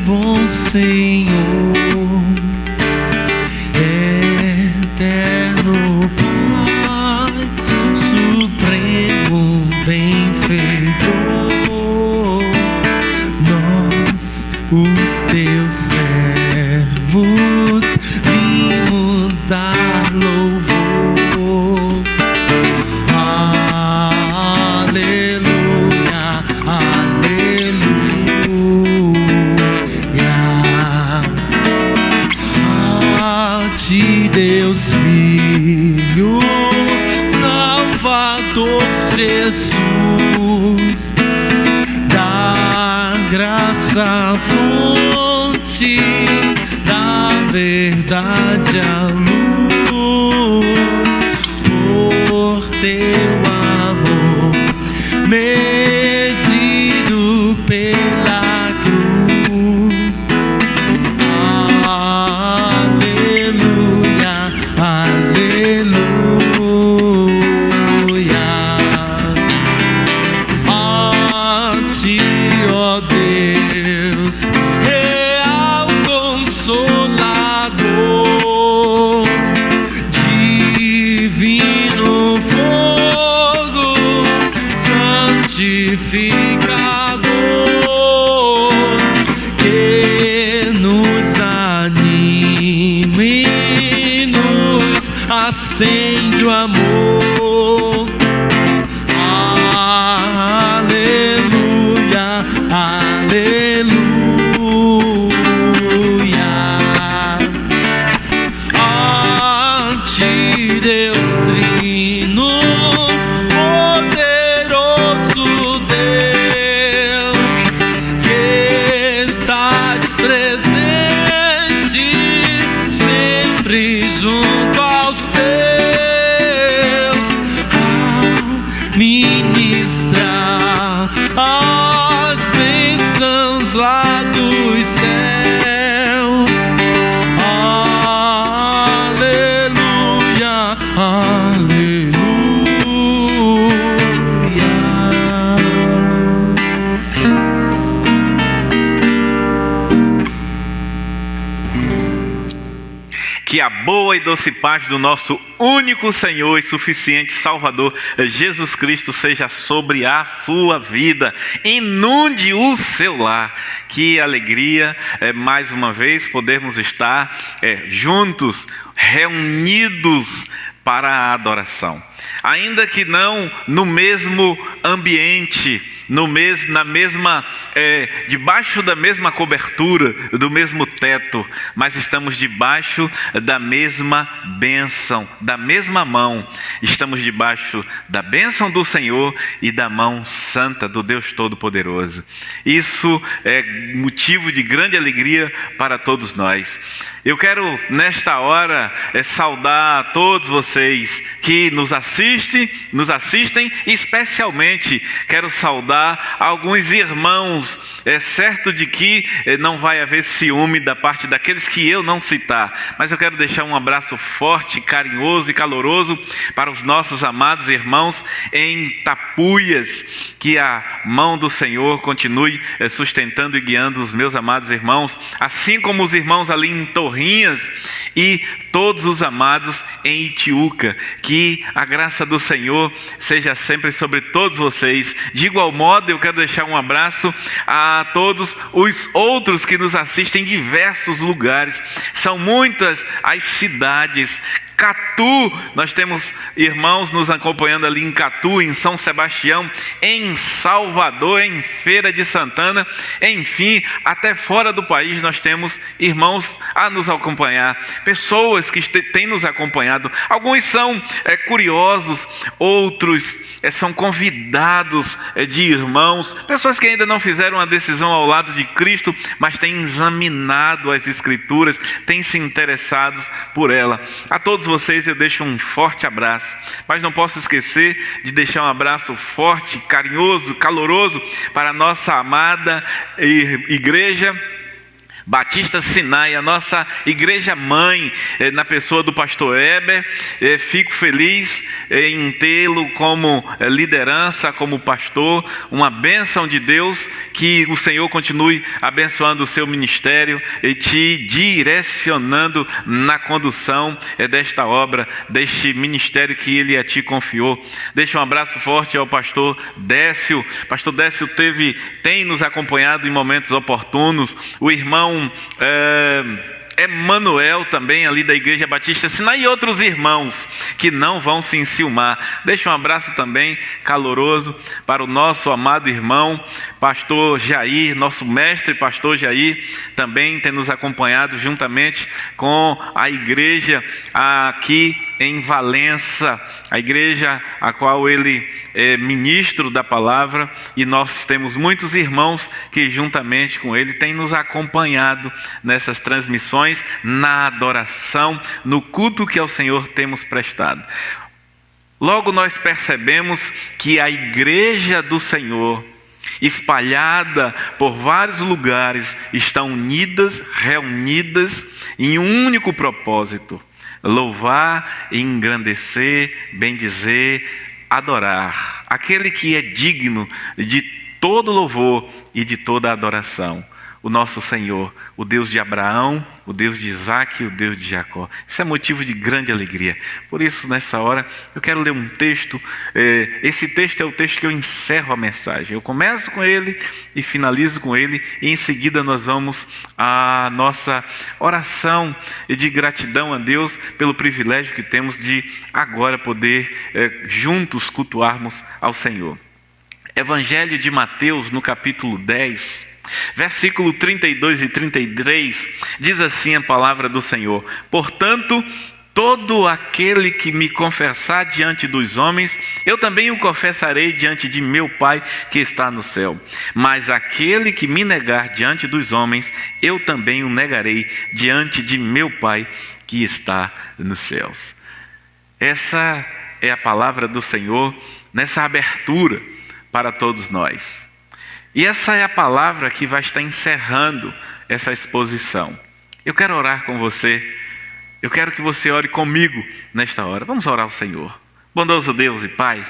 bom Senhor, eterno Pai, supremo benfeitor, nós, os teus servos, vimos dar louvor. Aleluia, aleluia. A ti, Deus Filho, Salvador Jesus, da graça fonte, da verdade a luz, por teu amor medido pela cruz. Aleluia, aleluia. A ti, ó Deus, real Consolador, divino fogo, santificador, que nos anime e nos acende o amor. Aleluia, aleluia. A ti, Deus Trino, poderoso Deus, que estás presente sempre junto aos teus, a ministrar as bênçãos lá dos céus. Aleluia, aleluia. Que a boa e doce paz do nosso único Senhor e suficiente Salvador, Jesus Cristo, seja sobre a sua vida. Inunde o seu lar. Que alegria, mais uma vez, podermos estar juntos, reunidos para a adoração. Ainda que não no mesmo ambiente, debaixo da mesma cobertura, do mesmo teto, mas estamos debaixo da mesma bênção, da mesma mão. Estamos debaixo da bênção do Senhor e da mão santa do Deus Todo-Poderoso. Isso é motivo de grande alegria para todos nós. Eu quero, nesta hora, saudar a todos vocês que nos assistem, e especialmente quero saudar alguns irmãos. É certo de que não vai haver ciúme da parte daqueles que eu não citar, mas eu quero deixar um abraço forte, carinhoso e caloroso para os nossos amados irmãos em Tapuias. Que a mão do Senhor continue sustentando e guiando os meus amados irmãos, assim como os irmãos ali em Torrinhas e todos os amados em Itiúca. Que a graça do Senhor seja sempre sobre todos vocês. De igual modo, eu quero deixar um abraço a todos os outros que nos assistem em diversos lugares. São muitas as cidades. Catu, nós temos irmãos nos acompanhando ali em Catu, em São Sebastião, em Salvador, em Feira de Santana, enfim, até fora do país nós temos irmãos a nos acompanhar, pessoas que têm nos acompanhado. Alguns são curiosos, outros são convidados de irmãos, pessoas que ainda não fizeram a decisão ao lado de Cristo, mas têm examinado as Escrituras, têm se interessado por ela. A todos vocês eu deixo um forte abraço, mas não posso esquecer de deixar um abraço forte, carinhoso, caloroso para a nossa amada igreja Batista Sinai, a nossa igreja mãe, na pessoa do pastor Heber. Fico feliz em tê-lo como liderança, como pastor, uma bênção de Deus, que o Senhor continue abençoando o seu ministério e te direcionando na condução desta obra, deste ministério que Ele a ti confiou. Deixa um abraço forte ao pastor Décio. Pastor Décio tem nos acompanhado em momentos oportunos. O irmão Emanuel também, ali da Igreja Batista Sinai, e outros irmãos que não vão se enciumar. Deixa um abraço também caloroso para o nosso amado irmão pastor Jair, nosso mestre pastor Jair, também tem nos acompanhado juntamente com a igreja aqui em Valença, a igreja a qual ele é ministro da palavra, e nós temos muitos irmãos que juntamente com ele têm nos acompanhado nessas transmissões, na adoração, no culto que ao Senhor temos prestado. Logo nós percebemos que a igreja do Senhor, espalhada por vários lugares, estão unidas, reunidas em um único propósito: louvar, engrandecer, bendizer, adorar aquele que é digno de todo louvor e de toda adoração, o nosso Senhor, o Deus de Abraão, o Deus de Isaac e o Deus de Jacó. Isso é motivo de grande alegria. Por isso, nessa hora, eu quero ler um texto. Esse texto é o texto que eu encerro a mensagem. Eu começo com ele e finalizo com ele, e em seguida nós vamos à nossa oração de gratidão a Deus pelo privilégio que temos de agora poder juntos cultuarmos ao Senhor. Evangelho de Mateus, no capítulo 10, versículo 32 e 33, diz assim a palavra do Senhor: portanto, todo aquele que me confessar diante dos homens, eu também o confessarei diante de meu Pai que está no céu. Mas aquele que me negar diante dos homens, eu também o negarei diante de meu Pai que está nos céus. Essa é a palavra do Senhor nessa abertura para todos nós. E essa é a palavra que vai estar encerrando essa exposição. Eu quero orar com você. Eu quero que você ore comigo nesta hora. Vamos orar ao Senhor. Bondoso Deus e Pai,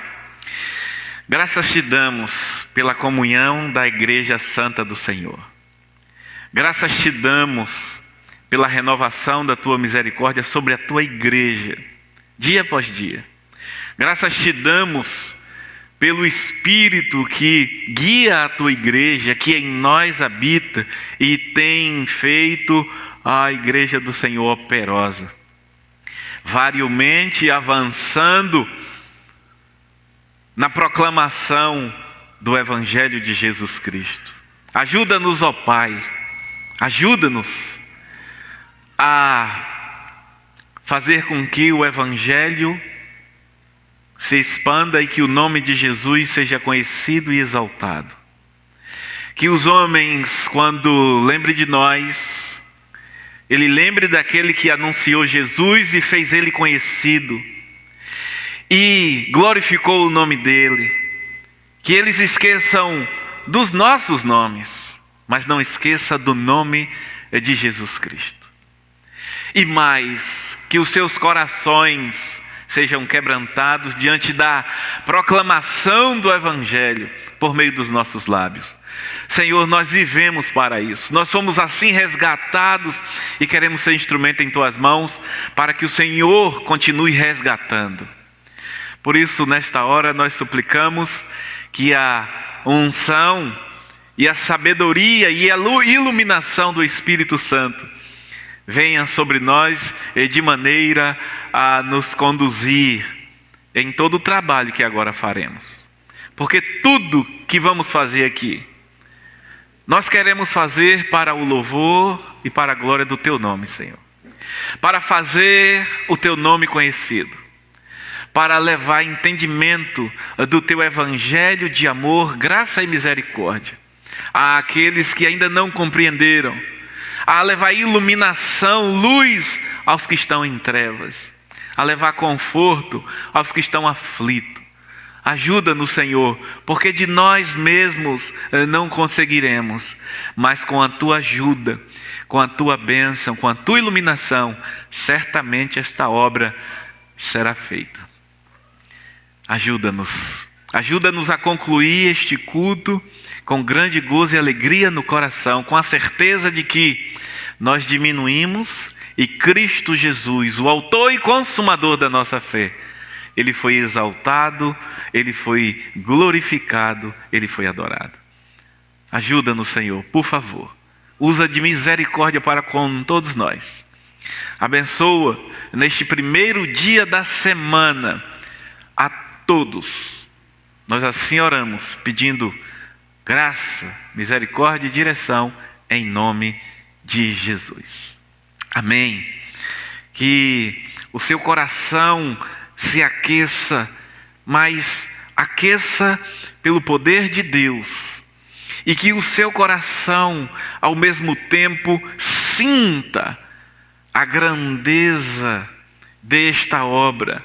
graças te damos pela comunhão da Igreja Santa do Senhor. Graças te damos pela renovação da tua misericórdia sobre a tua igreja, dia após dia. Graças te damos pelo Espírito que guia a tua igreja, que em nós habita e tem feito a igreja do Senhor operosa, variamente avançando na proclamação do Evangelho de Jesus Cristo. Ajuda-nos, ó Pai, ajuda-nos a fazer com que o Evangelho se expanda e que o nome de Jesus seja conhecido e exaltado. Que os homens, quando lembrem de nós, ele lembre daquele que anunciou Jesus e fez ele conhecido e glorificou o nome dele. Que eles esqueçam dos nossos nomes, mas não esqueça do nome de Jesus Cristo. E mais, que os seus corações sejam quebrantados diante da proclamação do Evangelho por meio dos nossos lábios. Senhor, nós vivemos para isso. Nós somos assim resgatados e queremos ser instrumento em tuas mãos para que o Senhor continue resgatando. Por isso, nesta hora, nós suplicamos que a unção e a sabedoria e a iluminação do Espírito Santo venha sobre nós de maneira a nos conduzir em todo o trabalho que agora faremos. Porque tudo que vamos fazer aqui, nós queremos fazer para o louvor e para a glória do Teu nome, Senhor. Para fazer o Teu nome conhecido. Para levar entendimento do Teu Evangelho de amor, graça e misericórdia àqueles que ainda não compreenderam. A levar iluminação, luz aos que estão em trevas, a levar conforto aos que estão aflitos, Ajuda-nos, Senhor, porque de nós mesmos não conseguiremos, mas com a Tua ajuda, com a Tua bênção, com a Tua iluminação, certamente esta obra será feita. Ajuda-nos. Ajuda-nos a concluir este culto com grande gozo e alegria no coração, com a certeza de que nós diminuímos e Cristo Jesus, o autor e consumador da nossa fé, Ele foi exaltado, Ele foi glorificado, Ele foi adorado. Ajuda-nos, Senhor, por favor. Usa de misericórdia para com todos nós. Abençoa neste primeiro dia da semana a todos. Nós assim oramos, pedindo graça, misericórdia e direção em nome de Jesus. Amém. Que o seu coração se aqueça, mas aqueça pelo poder de Deus, e que o seu coração ao mesmo tempo sinta a grandeza desta obra,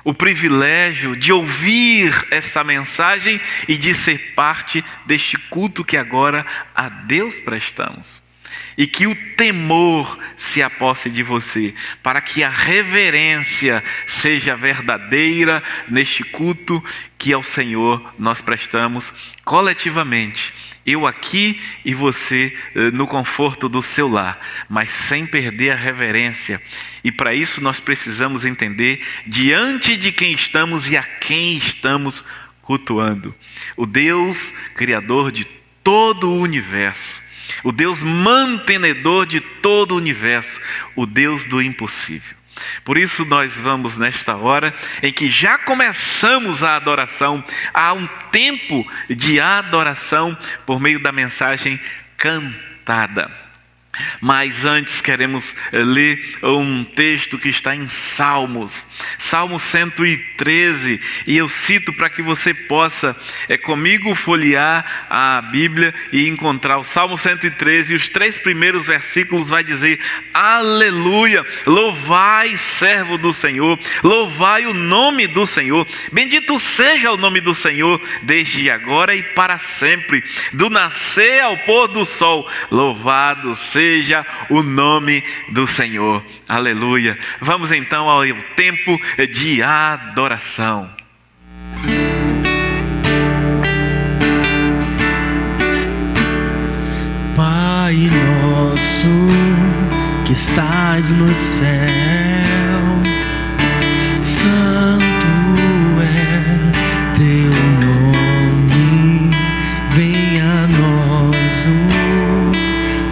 o privilégio de ouvir essa mensagem e de ser parte deste culto que agora a Deus prestamos. E que o temor se aposse de você, para que a reverência seja verdadeira neste culto que ao Senhor nós prestamos coletivamente. Eu aqui e você no conforto do seu lar, mas sem perder a reverência. E para isso nós precisamos entender diante de quem estamos e a quem estamos cultuando. O Deus Criador de todo o universo. O Deus mantenedor de todo o universo, o Deus do impossível. Por isso nós vamos nesta hora em que já começamos a adoração, há um tempo de adoração por meio da mensagem cantada. Mas antes queremos ler um texto que está em Salmos, Salmo 113, e eu cito para que você possa comigo folhear a Bíblia e encontrar o Salmo 113, e os 3 primeiros versículos vai dizer: aleluia, louvai servo do Senhor, louvai o nome do Senhor, bendito seja o nome do Senhor, desde agora e para sempre, do nascer ao pôr do sol, louvado seja o nome do Senhor. Aleluia. Vamos então ao tempo de adoração. Pai nosso que estás no céu, santo é teu nome, venha a nós o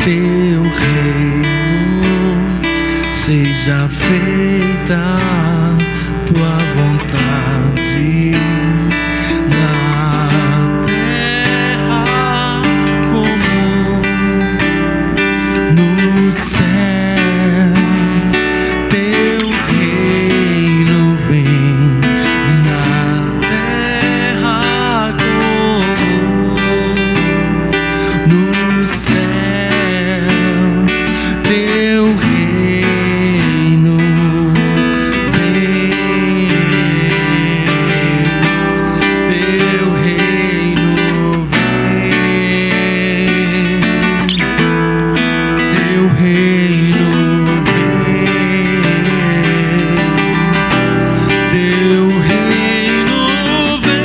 teu reino, seja feita a tua vontade na terra como no céu. Teu reino vem na terra como no céu. Teu reino vem, teu reino vem, teu reino vem, teu reino vem,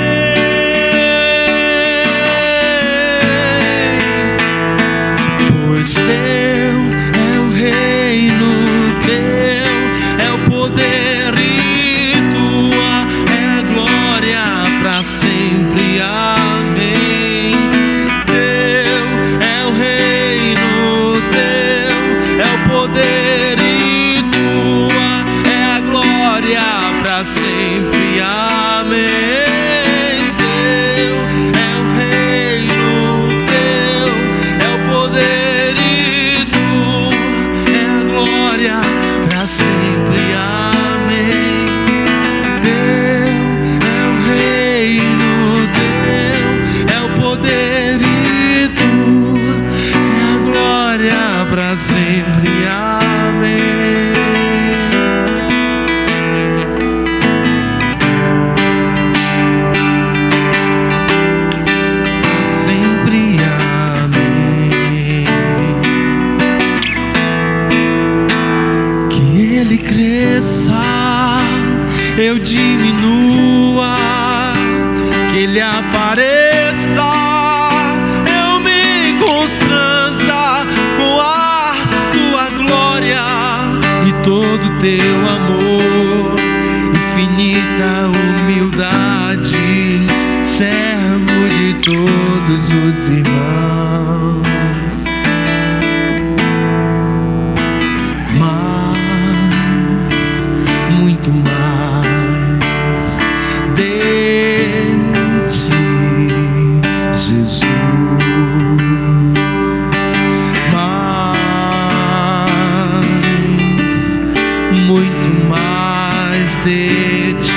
pois teu é o reino, teu é o poder e tua é a glória para sempre. Amém. Teu é o reino, teu é o poder e tua é a glória para sempre. Amém. Teu é o reino, teu é o poder e tua é a glória para sempre. Amém. Teu é o reino, teu é o poder e tua é a glória para sempre. Amém. eu diminua, que Ele apareça, eu me constranja com a tua glória e todo teu amor, infinita humildade, servo de todos os irmãos. Mas muito mais de ti, Jesus. Mas muito mais de ti.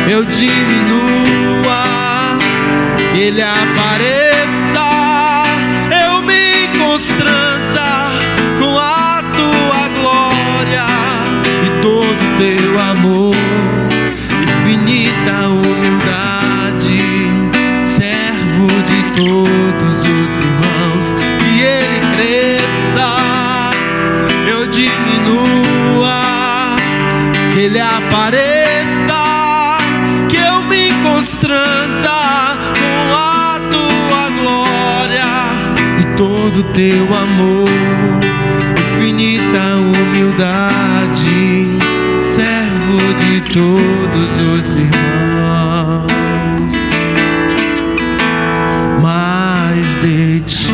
Eu diminua, que Ele apareça, eu me constranja com a tua glória e todo teu amor, infinita humildade, servo de todos os irmãos. Que Ele cresça, eu diminua, que Ele apareça, constranja com a tua glória e todo teu amor, infinita humildade, servo de todos os irmãos, mais de ti.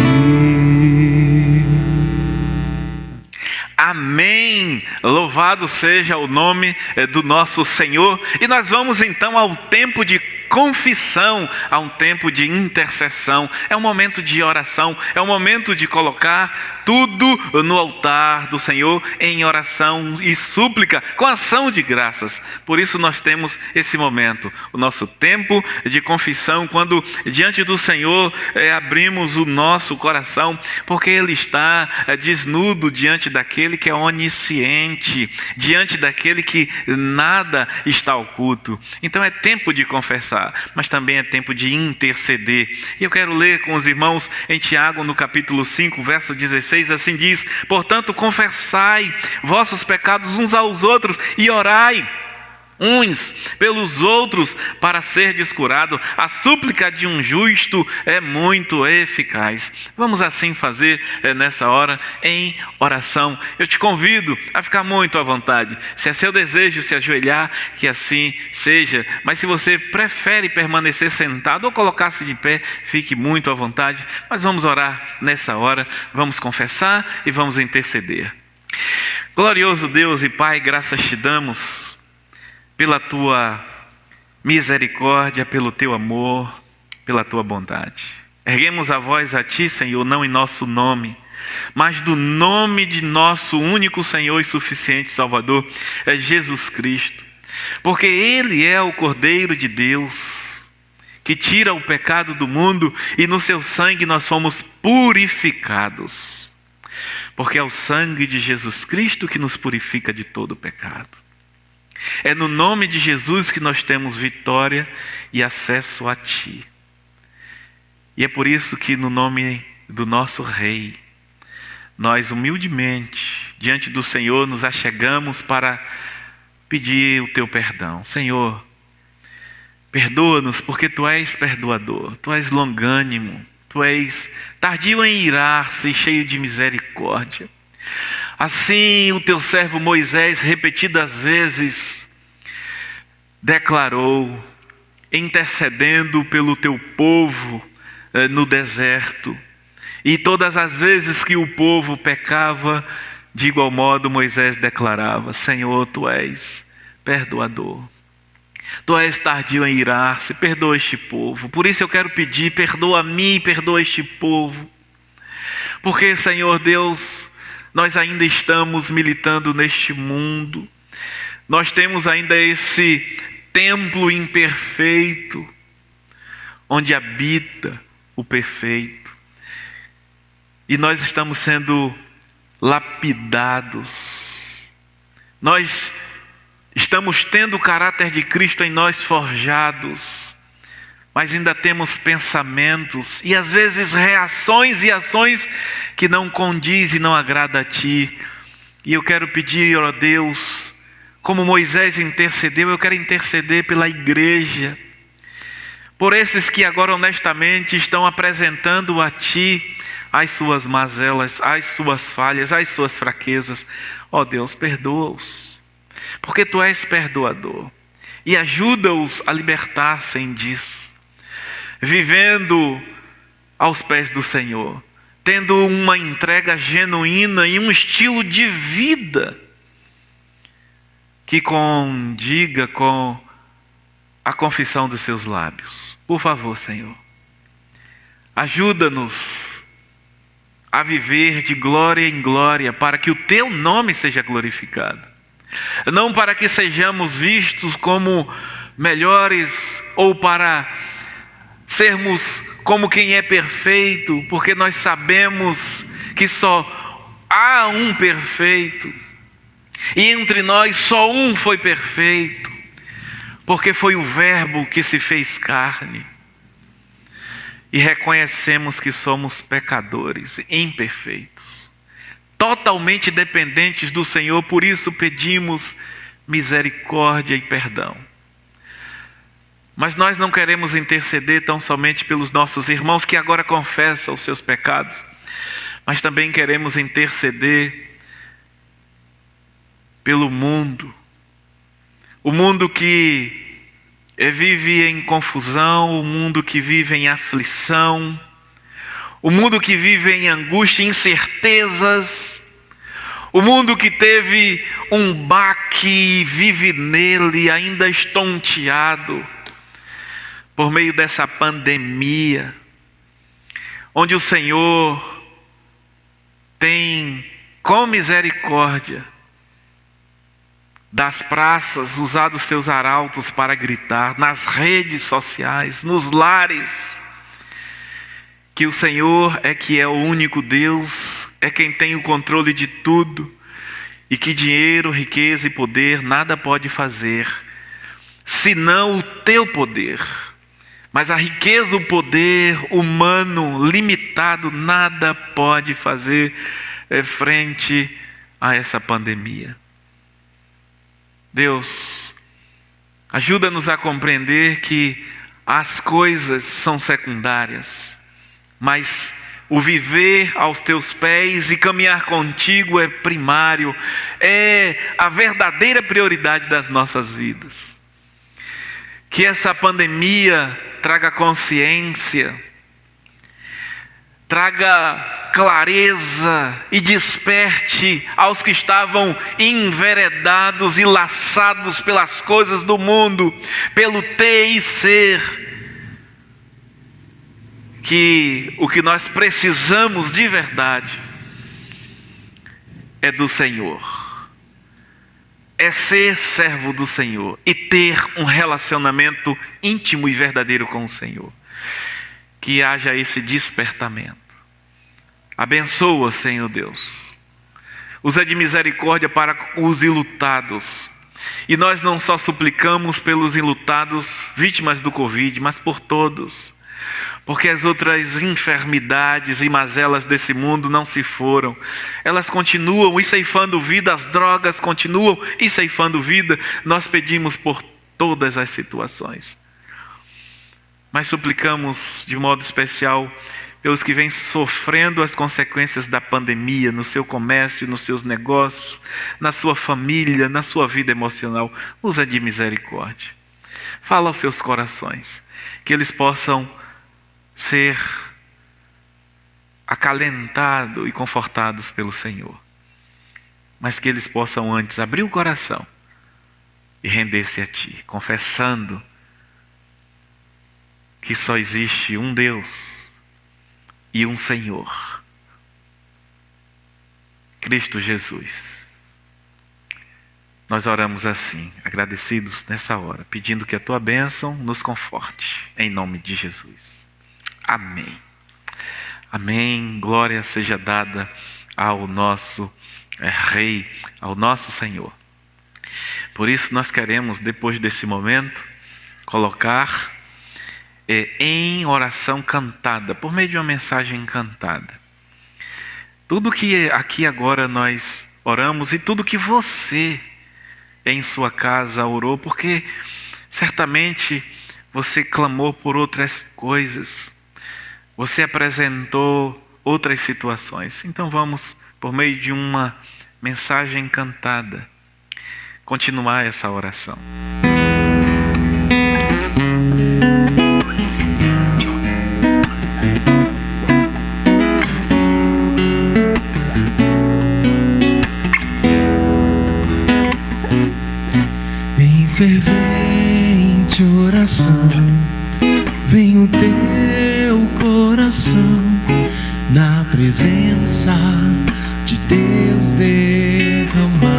Amém! Louvado seja o nome do nosso Senhor. E nós vamos então ao tempo de confissão, a um tempo de intercessão. É um momento de oração, é um momento de colocar tudo no altar do Senhor em oração e súplica, com ação de graças. Por isso nós temos esse momento, o nosso tempo de confissão, quando diante do Senhor abrimos o nosso coração, porque Ele está desnudo diante daquele que é onisciente, diante daquele que nada está oculto. Então é tempo de confessar, mas também é tempo de interceder. E eu quero ler com os irmãos em Tiago, no capítulo 5, verso 16, assim diz: portanto, confessai vossos pecados uns aos outros e orai uns pelos outros para serdes curados. A súplica de um justo é muito eficaz. Vamos assim fazer nessa hora em oração. Eu te convido a ficar muito à vontade. Se é seu desejo se ajoelhar, que assim seja. Mas se você prefere permanecer sentado ou colocar-se de pé, fique muito à vontade. Mas vamos orar nessa hora, vamos confessar e vamos interceder. Glorioso Deus e Pai, graças te damos pela tua misericórdia, pelo teu amor, pela tua bondade. Erguemos a voz a ti, Senhor, não em nosso nome, mas do nome de nosso único Senhor e suficiente Salvador, é Jesus Cristo. Porque Ele é o Cordeiro de Deus, que tira o pecado do mundo, e no seu sangue nós fomos purificados. Porque é o sangue de Jesus Cristo que nos purifica de todo o pecado. É no nome de Jesus que nós temos vitória e acesso a Ti. E é por isso que no nome do nosso Rei, nós humildemente, diante do Senhor, nos achegamos para pedir o Teu perdão. Senhor, perdoa-nos, porque Tu és perdoador, Tu és longânimo, Tu és tardio em irar-se e cheio de misericórdia. Assim o teu servo Moisés repetidas vezes declarou, intercedendo pelo teu povo no deserto. E todas as vezes que o povo pecava, de igual modo Moisés declarava: Senhor, Tu és perdoador. Tu és tardio em irar-se, perdoa este povo. Por isso eu quero pedir, perdoa a mim, perdoa este povo. Porque, Senhor Deus, nós ainda estamos militando neste mundo. Nós temos ainda esse templo imperfeito, onde habita o perfeito. E nós estamos sendo lapidados. Nós estamos tendo o caráter de Cristo em nós forjados, mas ainda temos pensamentos e às vezes reações e ações que não condiz e não agrada a Ti. E eu quero pedir, ó Deus, como Moisés intercedeu, eu quero interceder pela igreja, por esses que agora honestamente estão apresentando a Ti as suas mazelas, as suas falhas, as suas fraquezas. Ó Deus, perdoa-os, porque Tu és perdoador, e ajuda-os a libertar-se disso, vivendo aos pés do Senhor, tendo uma entrega genuína e um estilo de vida que condiga com a confissão dos seus lábios. Por favor, Senhor, ajuda-nos a viver de glória em glória, para que o Teu nome seja glorificado, não para que sejamos vistos como melhores ou para sermos como quem é perfeito, porque nós sabemos que só há um perfeito, e entre nós só um foi perfeito, porque foi o Verbo que se fez carne. E reconhecemos que somos pecadores, imperfeitos, totalmente dependentes do Senhor, por isso pedimos misericórdia e perdão. Mas nós não queremos interceder tão somente pelos nossos irmãos que agora confessam os seus pecados, mas também queremos interceder pelo mundo. O mundo que vive em confusão, o mundo que vive em aflição, o mundo que vive em angústia, incertezas, o mundo que teve um baque e vive nele ainda estonteado por meio dessa pandemia, onde o Senhor tem, com misericórdia, das praças, usado os Seus arautos para gritar, nas redes sociais, nos lares, que o Senhor é que é o único Deus, é quem tem o controle de tudo, e que dinheiro, riqueza e poder nada pode fazer, senão o Teu poder. Mas a riqueza, o poder humano limitado, nada pode fazer frente a essa pandemia. Deus, ajuda-nos a compreender que as coisas são secundárias, mas o viver aos Teus pés e caminhar contigo é primário, é a verdadeira prioridade das nossas vidas. Que essa pandemia traga consciência, traga clareza e desperte aos que estavam enveredados e laçados pelas coisas do mundo, pelo ter e ser, que o que nós precisamos de verdade é do Senhor, é ser servo do Senhor e ter um relacionamento íntimo e verdadeiro com o Senhor. Que haja esse despertamento. Abençoa, Senhor Deus. Usa de misericórdia para os enlutados. E nós não só suplicamos pelos enlutados, vítimas do Covid, mas por todos. Porque as outras enfermidades e mazelas desse mundo não se foram. Elas continuam e ceifando vida, as drogas continuam e ceifando vida. Nós pedimos por todas as situações. Mas suplicamos de modo especial pelos que vêm sofrendo as consequências da pandemia no seu comércio, nos seus negócios, na sua família, na sua vida emocional. Usa de misericórdia. Fala aos seus corações, que eles possam ser acalentados e confortados pelo Senhor, mas que eles possam antes abrir o coração e render-se a Ti, confessando que só existe um Deus e um Senhor, Cristo Jesus. nós oramos assim, agradecidos nessa hora, pedindo que a tua bênção nos conforte, em nome de Jesus. Amém. Amém. Glória seja dada ao nosso Rei, ao nosso Senhor. Por isso nós queremos, depois desse momento, colocar em oração cantada, por meio de uma mensagem cantada, tudo que aqui agora nós oramos e tudo que você em sua casa orou, porque certamente você clamou por outras coisas, você apresentou outras situações. Então vamos, por meio de uma mensagem cantada, continuar essa oração. Em fervente oração, vem o teu coração na presença de Deus derramar.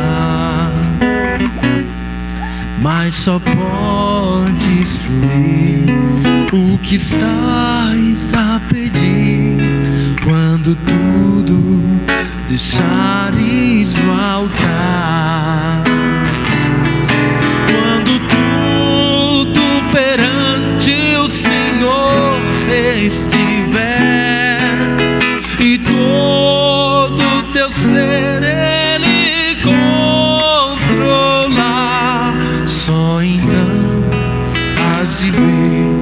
Mas só podes fluir o que estás a pedir quando tudo deixares no altar. Quando tudo perante o Senhor estiver e todo teu ser Ele controlar, só então hás de ver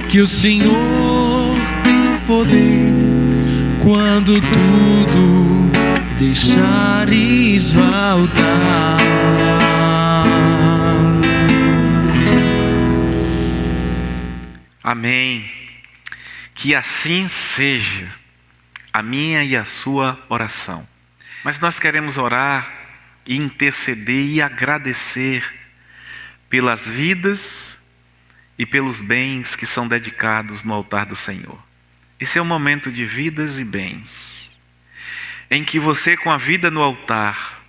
que o Senhor tem poder quando tudo deixares no altar. Amém. Que assim seja a minha e a sua oração. Mas nós queremos orar e interceder e agradecer pelas vidas e pelos bens que são dedicados no altar do Senhor. Esse é um momento de vidas e bens, em que você, com a vida no altar,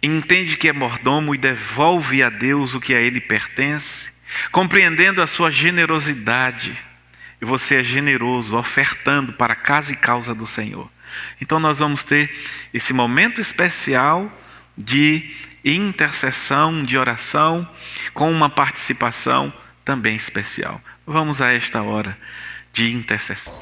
entende que é mordomo e devolve a Deus o que a Ele pertence, compreendendo a sua generosidade, e você é generoso, ofertando para a casa e causa do Senhor. Então nós vamos ter esse momento especial de intercessão, de oração, com uma participação também especial. Vamos a esta hora de intercessão.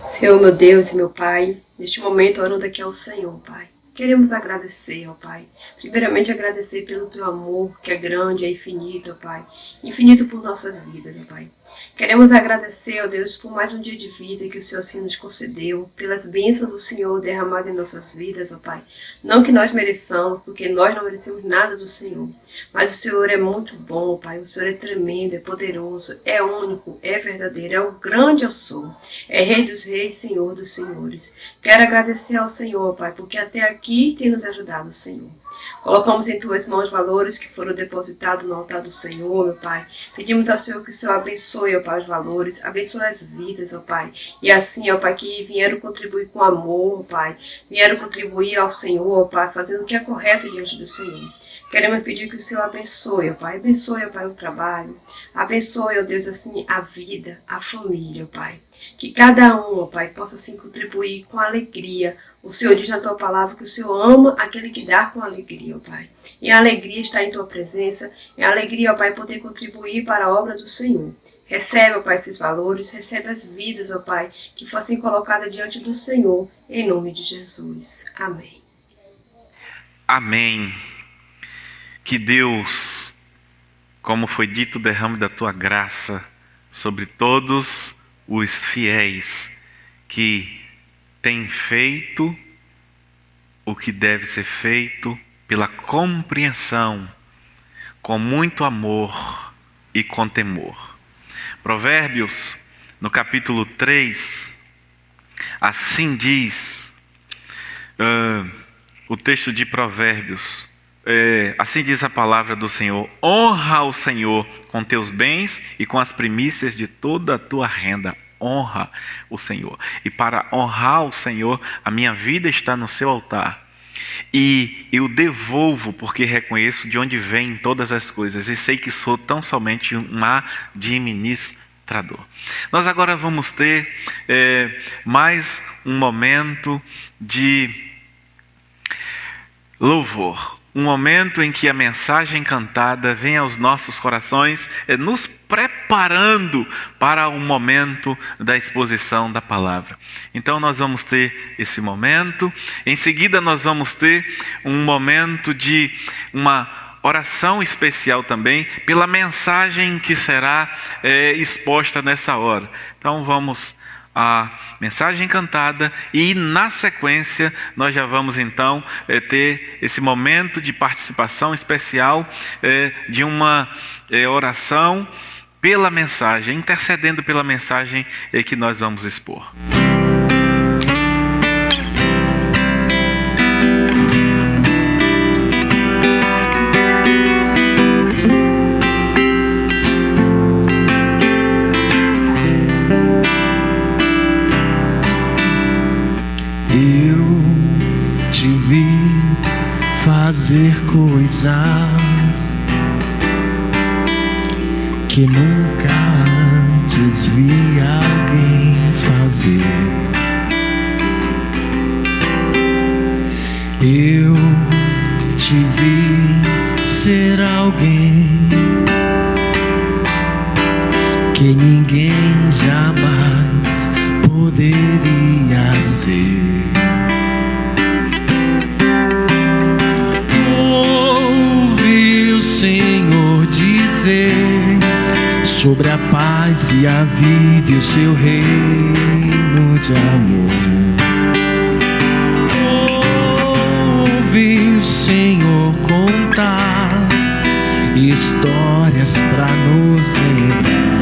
Senhor, meu Deus e meu Pai, neste momento orando aqui ao Senhor, Pai. Queremos agradecer, ó Pai. Primeiramente agradecer pelo Teu amor, que é grande, é infinito, ó Pai. Infinito por nossas vidas, ó Pai. Queremos agradecer, ó Deus, por mais um dia de vida que o Senhor assim nos concedeu, pelas bênçãos do Senhor derramadas em nossas vidas, ó Pai. Não que nós mereçamos, porque nós não merecemos nada do Senhor. Mas o Senhor é muito bom, Pai. O Senhor é tremendo, é poderoso, é único, é verdadeiro, é o grande eu sou. É Rei dos reis, Senhor dos senhores. Quero agradecer ao Senhor, Pai, porque até aqui tem nos ajudado, Senhor. Colocamos em Tuas mãos valores que foram depositados no altar do Senhor, meu Pai. Pedimos ao Senhor que o Senhor abençoe, ó Pai, os valores, abençoe as vidas, ó Pai. E assim, ó Pai, que vieram contribuir com amor, ó Pai. Vieram contribuir ao Senhor, ó Pai, fazendo o que é correto diante do Senhor. Queremos pedir que o Senhor abençoe, ó Pai. Abençoe, ó Pai, o trabalho. Abençoe, ó Deus, assim, a vida, a família, ó Pai. Que cada um, ó Pai, possa assim contribuir com alegria. O Senhor diz na Tua palavra que o Senhor ama aquele que dá com alegria, ó Pai. E a alegria está em Tua presença. E a alegria, ó Pai, poder contribuir para a obra do Senhor. Recebe, ó Pai, esses valores. Recebe as vidas, ó Pai, que fossem colocadas diante do Senhor. Em nome de Jesus. Amém. Amém. Que Deus, como foi dito, derrame da Tua graça sobre todos os fiéis que têm feito o que deve ser feito pela compreensão, com muito amor e com temor. Provérbios, no capítulo 3, assim diz o texto de Provérbios. Assim diz a palavra do Senhor: honra o Senhor com teus bens e com as primícias de toda a tua renda. Honra o Senhor. E para honrar o Senhor, a minha vida está no seu altar. e eu devolvo porque reconheço de onde vêm todas as coisas e sei que sou tão somente um administrador. Nós agora vamos ter mais um momento de louvor, um momento em que a mensagem cantada vem aos nossos corações, nos preparando para o momento da exposição da palavra. Então nós vamos ter esse momento, em seguida nós vamos ter um momento de uma oração especial também, pela mensagem que será exposta nessa hora. Então vamos a mensagem cantada e na sequência nós já vamos então ter esse momento de participação especial de uma oração pela mensagem, intercedendo pela mensagem que nós vamos expor. Fazer coisas que nunca antes vi alguém fazer. Eu te vi ser alguém que ninguém jamais poderia ser. Senhor dizer sobre a paz e a vida e o seu reino de amor. Ouvi o Senhor contar histórias pra nos lembrar.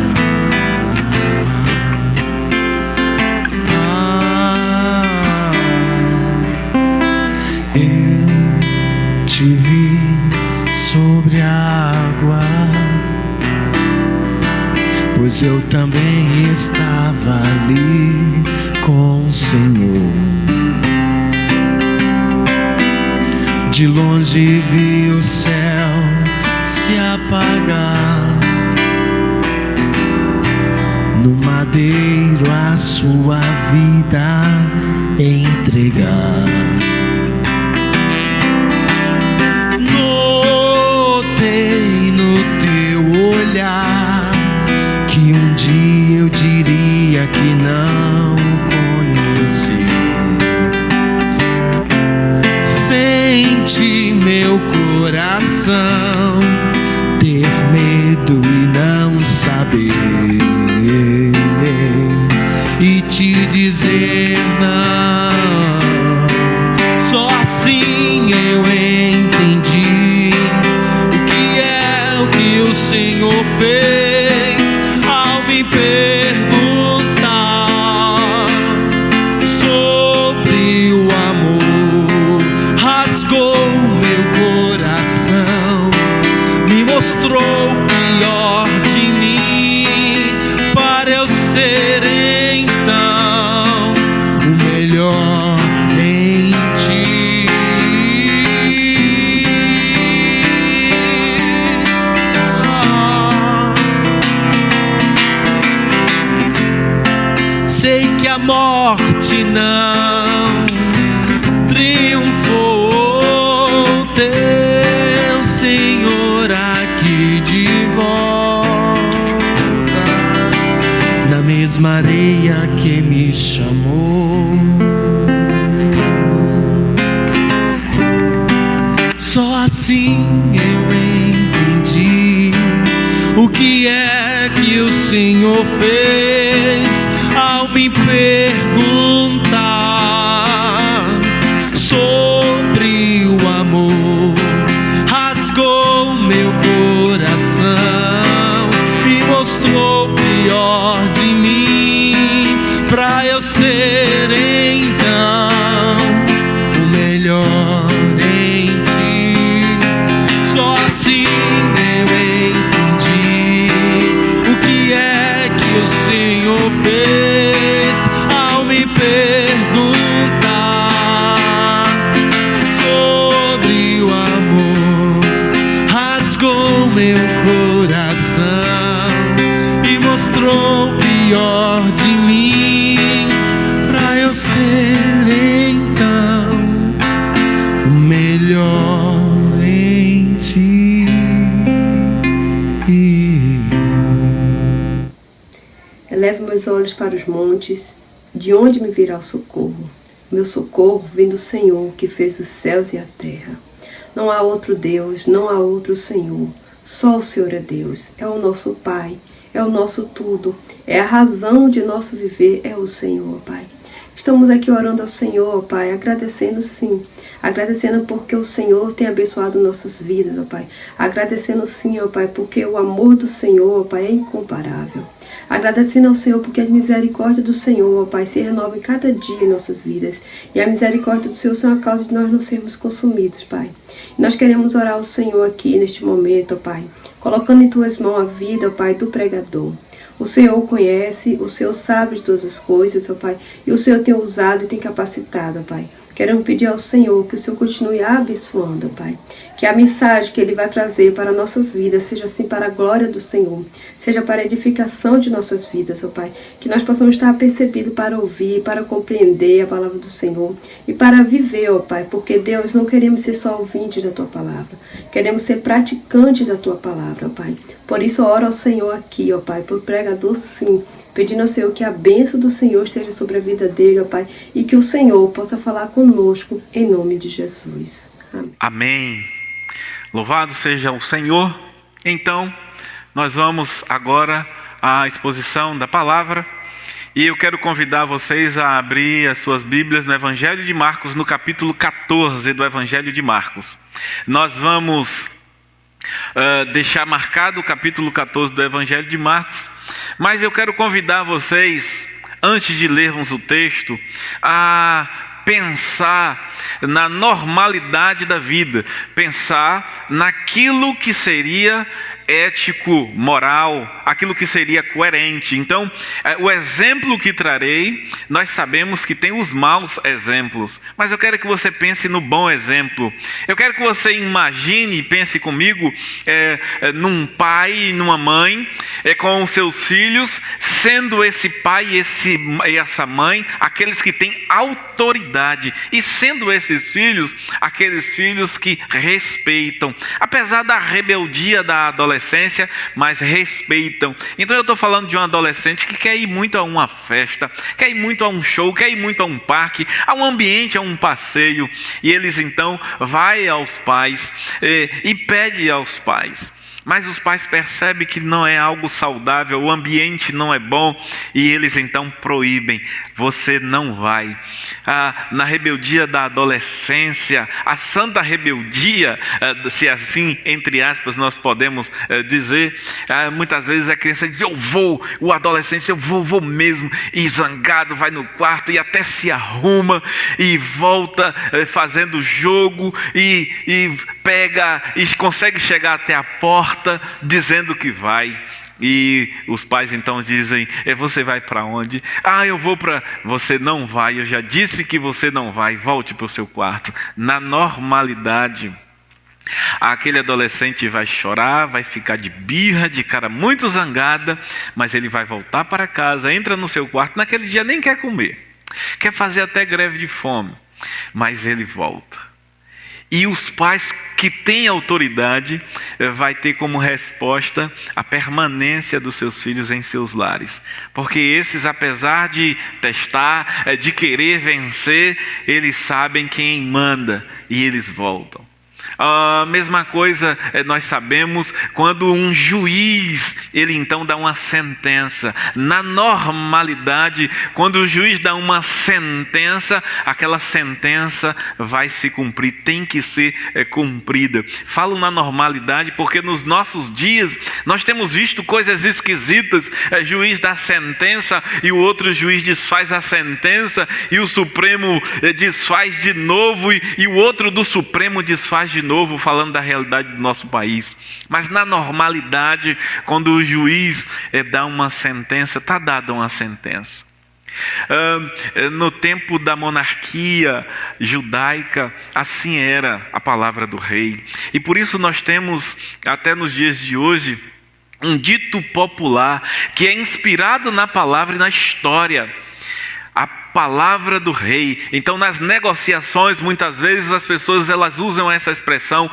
Eu te vi sobre a água, pois eu também estava ali com o Senhor. De longe vi o céu se apagar, no madeiro a sua vida entregar. No teu olhar que um dia eu diria que não conheci. Sente meu coração ter medo e não saber, e te dizer não. Só assim eu entendi o Senhor fez ao me perguntar sobre o amor. Rasgou meu coração, me mostrou o pior de mim, para eu ser então o melhor em ti. Sei que a morte não triunfou, teu Senhor aqui de volta, na mesma areia que me chamou. Só assim eu entendi o que é que o Senhor fez ao me perguntar sobre o amor. Rasgou meu coração, me mostrou o pior de mim, pra eu ser então o melhor em ti. Só assim eu entendi o que é que o Senhor fez ao os olhos para os montes, de onde me virá o socorro? Meu socorro vem do Senhor, que fez os céus e a terra. Não há outro Deus, não há outro Senhor. Só o Senhor é Deus, é o nosso Pai, é o nosso tudo, é a razão de nosso viver, é o Senhor, Pai. Estamos aqui orando ao Senhor, Pai, agradecendo sim, agradecendo porque o Senhor tem abençoado nossas vidas, ó Pai. Agradecendo sim, ó Pai, porque o amor do Senhor, ó Pai, é incomparável. Agradecendo ao Senhor porque a misericórdia do Senhor, ó Pai, se renova em cada dia em nossas vidas. E a misericórdia do Senhor são a causa de nós não sermos consumidos, Pai. E nós queremos orar ao Senhor aqui neste momento, ó Pai, colocando em Tuas mãos a vida, ó Pai, do pregador. O Senhor o conhece, o Senhor sabe de todas as coisas, ó Pai, e o Senhor tem usado e tem capacitado, ó Pai. Queremos pedir ao Senhor que o Senhor continue abençoando, Pai. Que a mensagem que Ele vai trazer para nossas vidas seja assim para a glória do Senhor, seja para a edificação de nossas vidas, ó Pai. Que nós possamos estar apercebidos para ouvir, para compreender a palavra do Senhor e para viver, ó Pai. Porque, Deus, não queremos ser só ouvintes da Tua palavra, queremos ser praticantes da Tua palavra, ó Pai. Por isso, oro ao Senhor aqui, ó Pai, por pregador sim, pedindo ao Senhor que a bênção do Senhor esteja sobre a vida dele, ó Pai, e que o Senhor possa falar conosco, em nome de Jesus. Amém. Amém. Louvado seja o Senhor. Então, nós vamos agora à exposição da palavra. E eu quero convidar vocês a abrir as suas Bíblias no Evangelho de Marcos, no capítulo 14 do Evangelho de Marcos. Nós vamos deixar marcado o capítulo 14 do Evangelho de Marcos, mas eu quero convidar vocês, antes de lermos o texto, a pensar na normalidade da vida, pensar naquilo que seria ético, moral, aquilo que seria coerente. Então, o exemplo que trarei, nós sabemos que tem os maus exemplos, mas eu quero que você pense no bom exemplo. Eu quero que você imagine e pense comigo num pai e numa mãe com os seus filhos, sendo esse pai e essa mãe aqueles que têm autoridade, e sendo esses filhos aqueles filhos que respeitam, apesar da rebeldia da adolescência, mas respeitam. Então eu estou falando de um adolescente que quer ir muito a uma festa, quer ir muito a um show, quer ir muito a um parque, a um ambiente, a um passeio, e eles então vai aos pais e pede aos pais. Mas os pais percebem que não é algo saudável, o ambiente não é bom, e eles então proíbem: você não vai. Na rebeldia da adolescência, a santa rebeldia, se assim, entre aspas, nós podemos dizer, muitas vezes a criança diz: eu vou, o adolescente, eu vou mesmo, e zangado vai no quarto e até se arruma e volta fazendo jogo e pega e consegue chegar até a porta dizendo que vai. E os pais então dizem: você vai para onde? Eu vou para... Você não vai, eu já disse que você não vai, volte para o seu quarto. Na normalidade, aquele adolescente vai chorar, vai ficar de birra, de cara muito zangada, mas ele vai voltar para casa, entra no seu quarto, naquele dia nem quer comer, quer fazer até greve de fome, mas ele volta. E os pais que têm autoridade vai ter como resposta a permanência dos seus filhos em seus lares. Porque esses, apesar de testar, de querer vencer, eles sabem quem manda e eles voltam. A mesma coisa nós sabemos quando um juiz, ele então dá uma sentença. Na normalidade, quando o juiz dá uma sentença, aquela sentença vai se cumprir, tem que ser cumprida. Falo na normalidade porque nos nossos dias nós temos visto coisas esquisitas. Juiz dá sentença e o outro juiz desfaz a sentença, e o Supremo desfaz de novo, e o outro do Supremo desfaz de novo, falando da realidade do nosso país. Mas na normalidade, quando o juiz dá uma sentença, está dada uma sentença. No tempo da monarquia judaica, assim era a palavra do rei. E por isso nós temos, até nos dias de hoje, um dito popular que é inspirado na palavra e na história: a palavra do rei. Então, nas negociações, muitas vezes as pessoas elas usam essa expressão,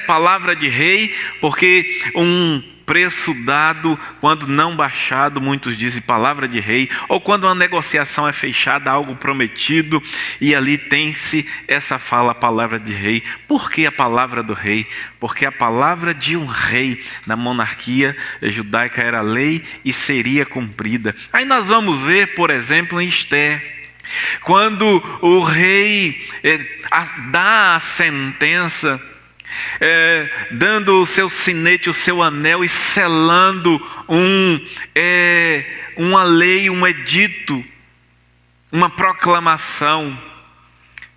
palavra de rei, porque um preço dado, quando não baixado, muitos dizem palavra de rei, ou quando uma negociação é fechada, algo prometido, e ali tem-se essa fala, palavra de rei. Por que a palavra do rei? Porque a palavra de um rei na monarquia judaica era lei e seria cumprida. Aí nós vamos ver, por exemplo, em Esther, quando o rei dá a sentença, dando o seu sinete, o seu anel e selando uma lei, um edito, uma proclamação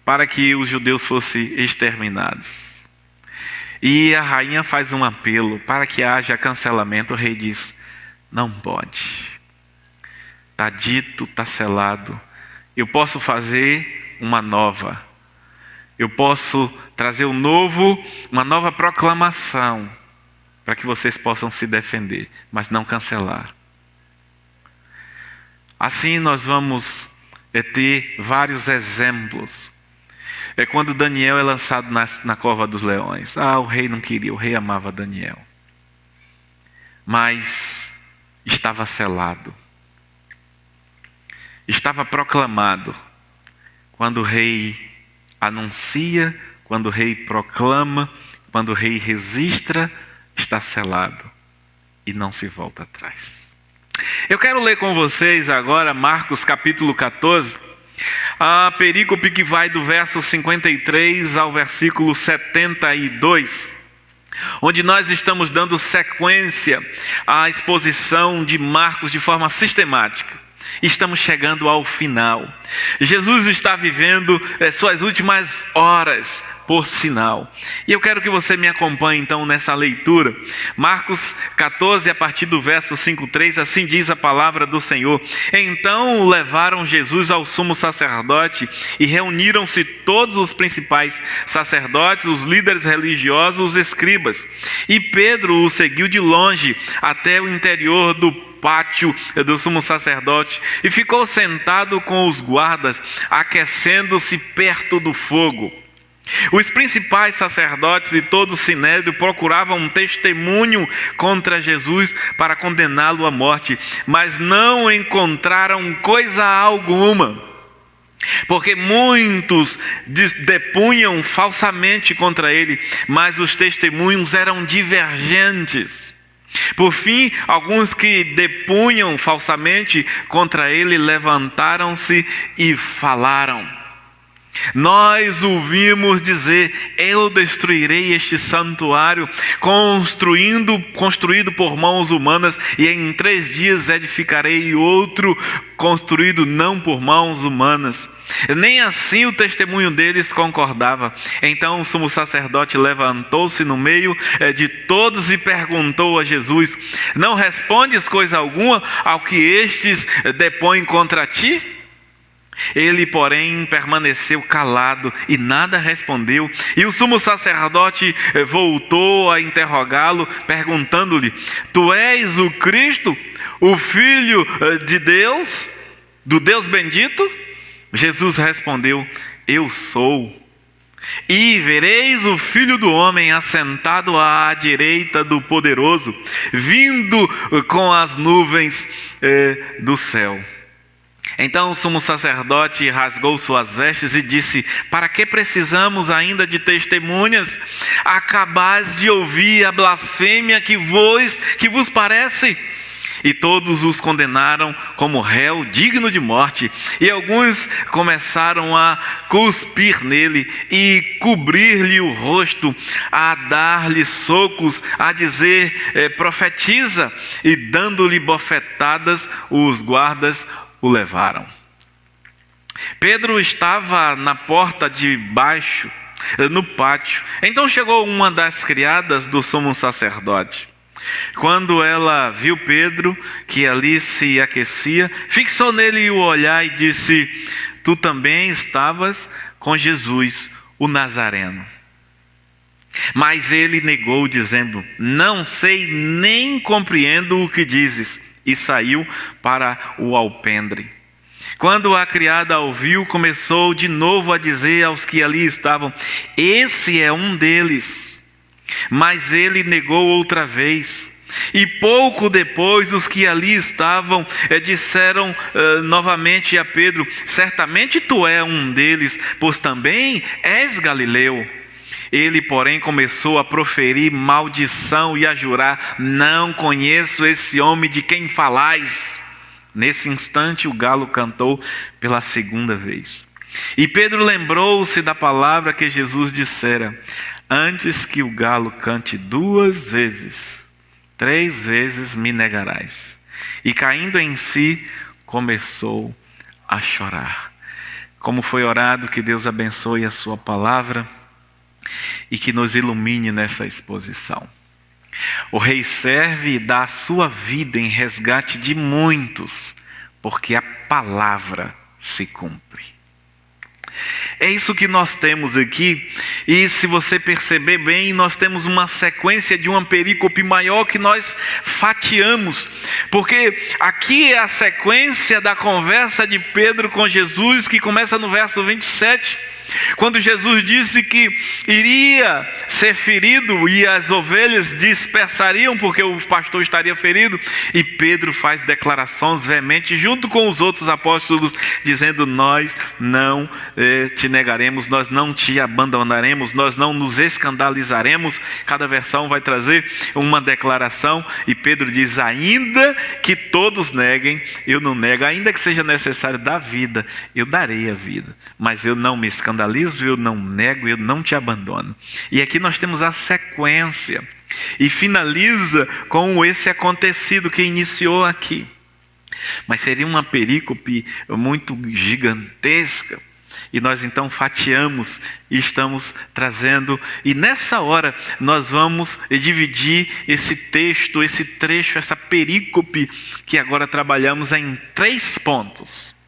para que os judeus fossem exterminados. E a rainha faz um apelo para que haja cancelamento. O rei diz: não pode, está dito, está selado. Eu posso fazer uma nova. Eu posso trazer uma nova proclamação, para que vocês possam se defender, mas não cancelar. Assim nós vamos ter vários exemplos. É quando Daniel é lançado na cova dos leões. O rei não queria, o rei amava Daniel. Mas estava selado. Estava proclamado. Quando o rei anuncia, quando o rei proclama, quando o rei registra, está selado e não se volta atrás. Eu quero ler com vocês agora Marcos capítulo 14, a perícope que vai do verso 53 ao versículo 72, onde nós estamos dando sequência à exposição de Marcos de forma sistemática. Estamos chegando ao final. Jesus está vivendo suas últimas horas, por sinal. E eu quero que você me acompanhe então nessa leitura. Marcos 14, a partir do verso 5:3, assim diz a palavra do Senhor. Então levaram Jesus ao sumo sacerdote e reuniram-se todos os principais sacerdotes, os líderes religiosos, os escribas. E Pedro o seguiu de longe até o interior do pátio do sumo sacerdote e ficou sentado com os guardas, aquecendo-se perto do fogo. Os principais sacerdotes e todo o sinédrio procuravam um testemunho contra Jesus para condená-lo à morte, mas não encontraram coisa alguma, porque muitos depunham falsamente contra ele, mas os testemunhos eram divergentes. Por fim, alguns que depunham falsamente contra ele levantaram-se e falaram: nós ouvimos dizer, eu destruirei este santuário construído por mãos humanas, e em 3 dias edificarei outro construído não por mãos humanas. Nem assim o testemunho deles concordava. Então o sumo sacerdote levantou-se no meio de todos e perguntou a Jesus: não respondes coisa alguma ao que estes depõem contra ti? Ele, porém, permaneceu calado e nada respondeu. E o sumo sacerdote voltou a interrogá-lo, perguntando-lhe: tu és o Cristo, o Filho de Deus, do Deus bendito? Jesus respondeu: eu sou. E vereis o Filho do Homem assentado à direita do Poderoso, vindo com as nuvens do céu. Então o sumo sacerdote rasgou suas vestes e disse: para que precisamos ainda de testemunhas? Acabais de ouvir a blasfêmia que vos parece? E todos os condenaram como réu digno de morte. E alguns começaram a cuspir nele e cobrir-lhe o rosto, a dar-lhe socos, a dizer: profetiza. E dando-lhe bofetadas, os guardas o levaram. Pedro estava na porta de baixo, no pátio. Então chegou uma das criadas do sumo sacerdote. Quando ela viu Pedro, que ali se aquecia, fixou nele o olhar e disse: tu também estavas com Jesus, o Nazareno. Mas ele negou, dizendo: não sei nem compreendo o que dizes. E saiu para o alpendre. Quando a criada ouviu, começou de novo a dizer aos que ali estavam: esse é um deles. Mas ele negou outra vez. E pouco depois, os que ali estavam disseram novamente a Pedro: certamente tu és um deles, pois também és galileu. Ele, porém, começou a proferir maldição e a jurar: não conheço esse homem de quem falais. Nesse instante, o galo cantou pela segunda vez. E Pedro lembrou-se da palavra que Jesus dissera: antes que o galo cante 2 vezes, 3 vezes me negarás. E caindo em si, começou a chorar. Como foi orado, que Deus abençoe a sua palavra e que nos ilumine nessa exposição. O rei serve e dá a sua vida em resgate de muitos, porque a palavra se cumpre. É isso que nós temos aqui, e se você perceber bem, nós temos uma sequência de uma perícope maior que nós fatiamos, porque aqui é a sequência da conversa de Pedro com Jesus, que começa no verso 27, quando Jesus disse que iria ser ferido e as ovelhas dispersariam porque o pastor estaria ferido, e Pedro faz declarações veementes junto com os outros apóstolos, dizendo: nós não te negaremos, nós não te abandonaremos, nós não nos escandalizaremos. Cada versão vai trazer uma declaração, e Pedro diz: ainda que todos neguem, eu não nego, ainda que seja necessário dar vida, eu darei a vida, mas eu não me escandalizo, eu não nego, eu não te abandono. E aqui nós temos a sequência, e finaliza com esse acontecido que iniciou aqui. Mas seria uma perícope muito gigantesca, e nós então fatiamos e estamos trazendo, e nessa hora nós vamos dividir esse texto, esse trecho, essa perícope que agora trabalhamos em 3 pontos.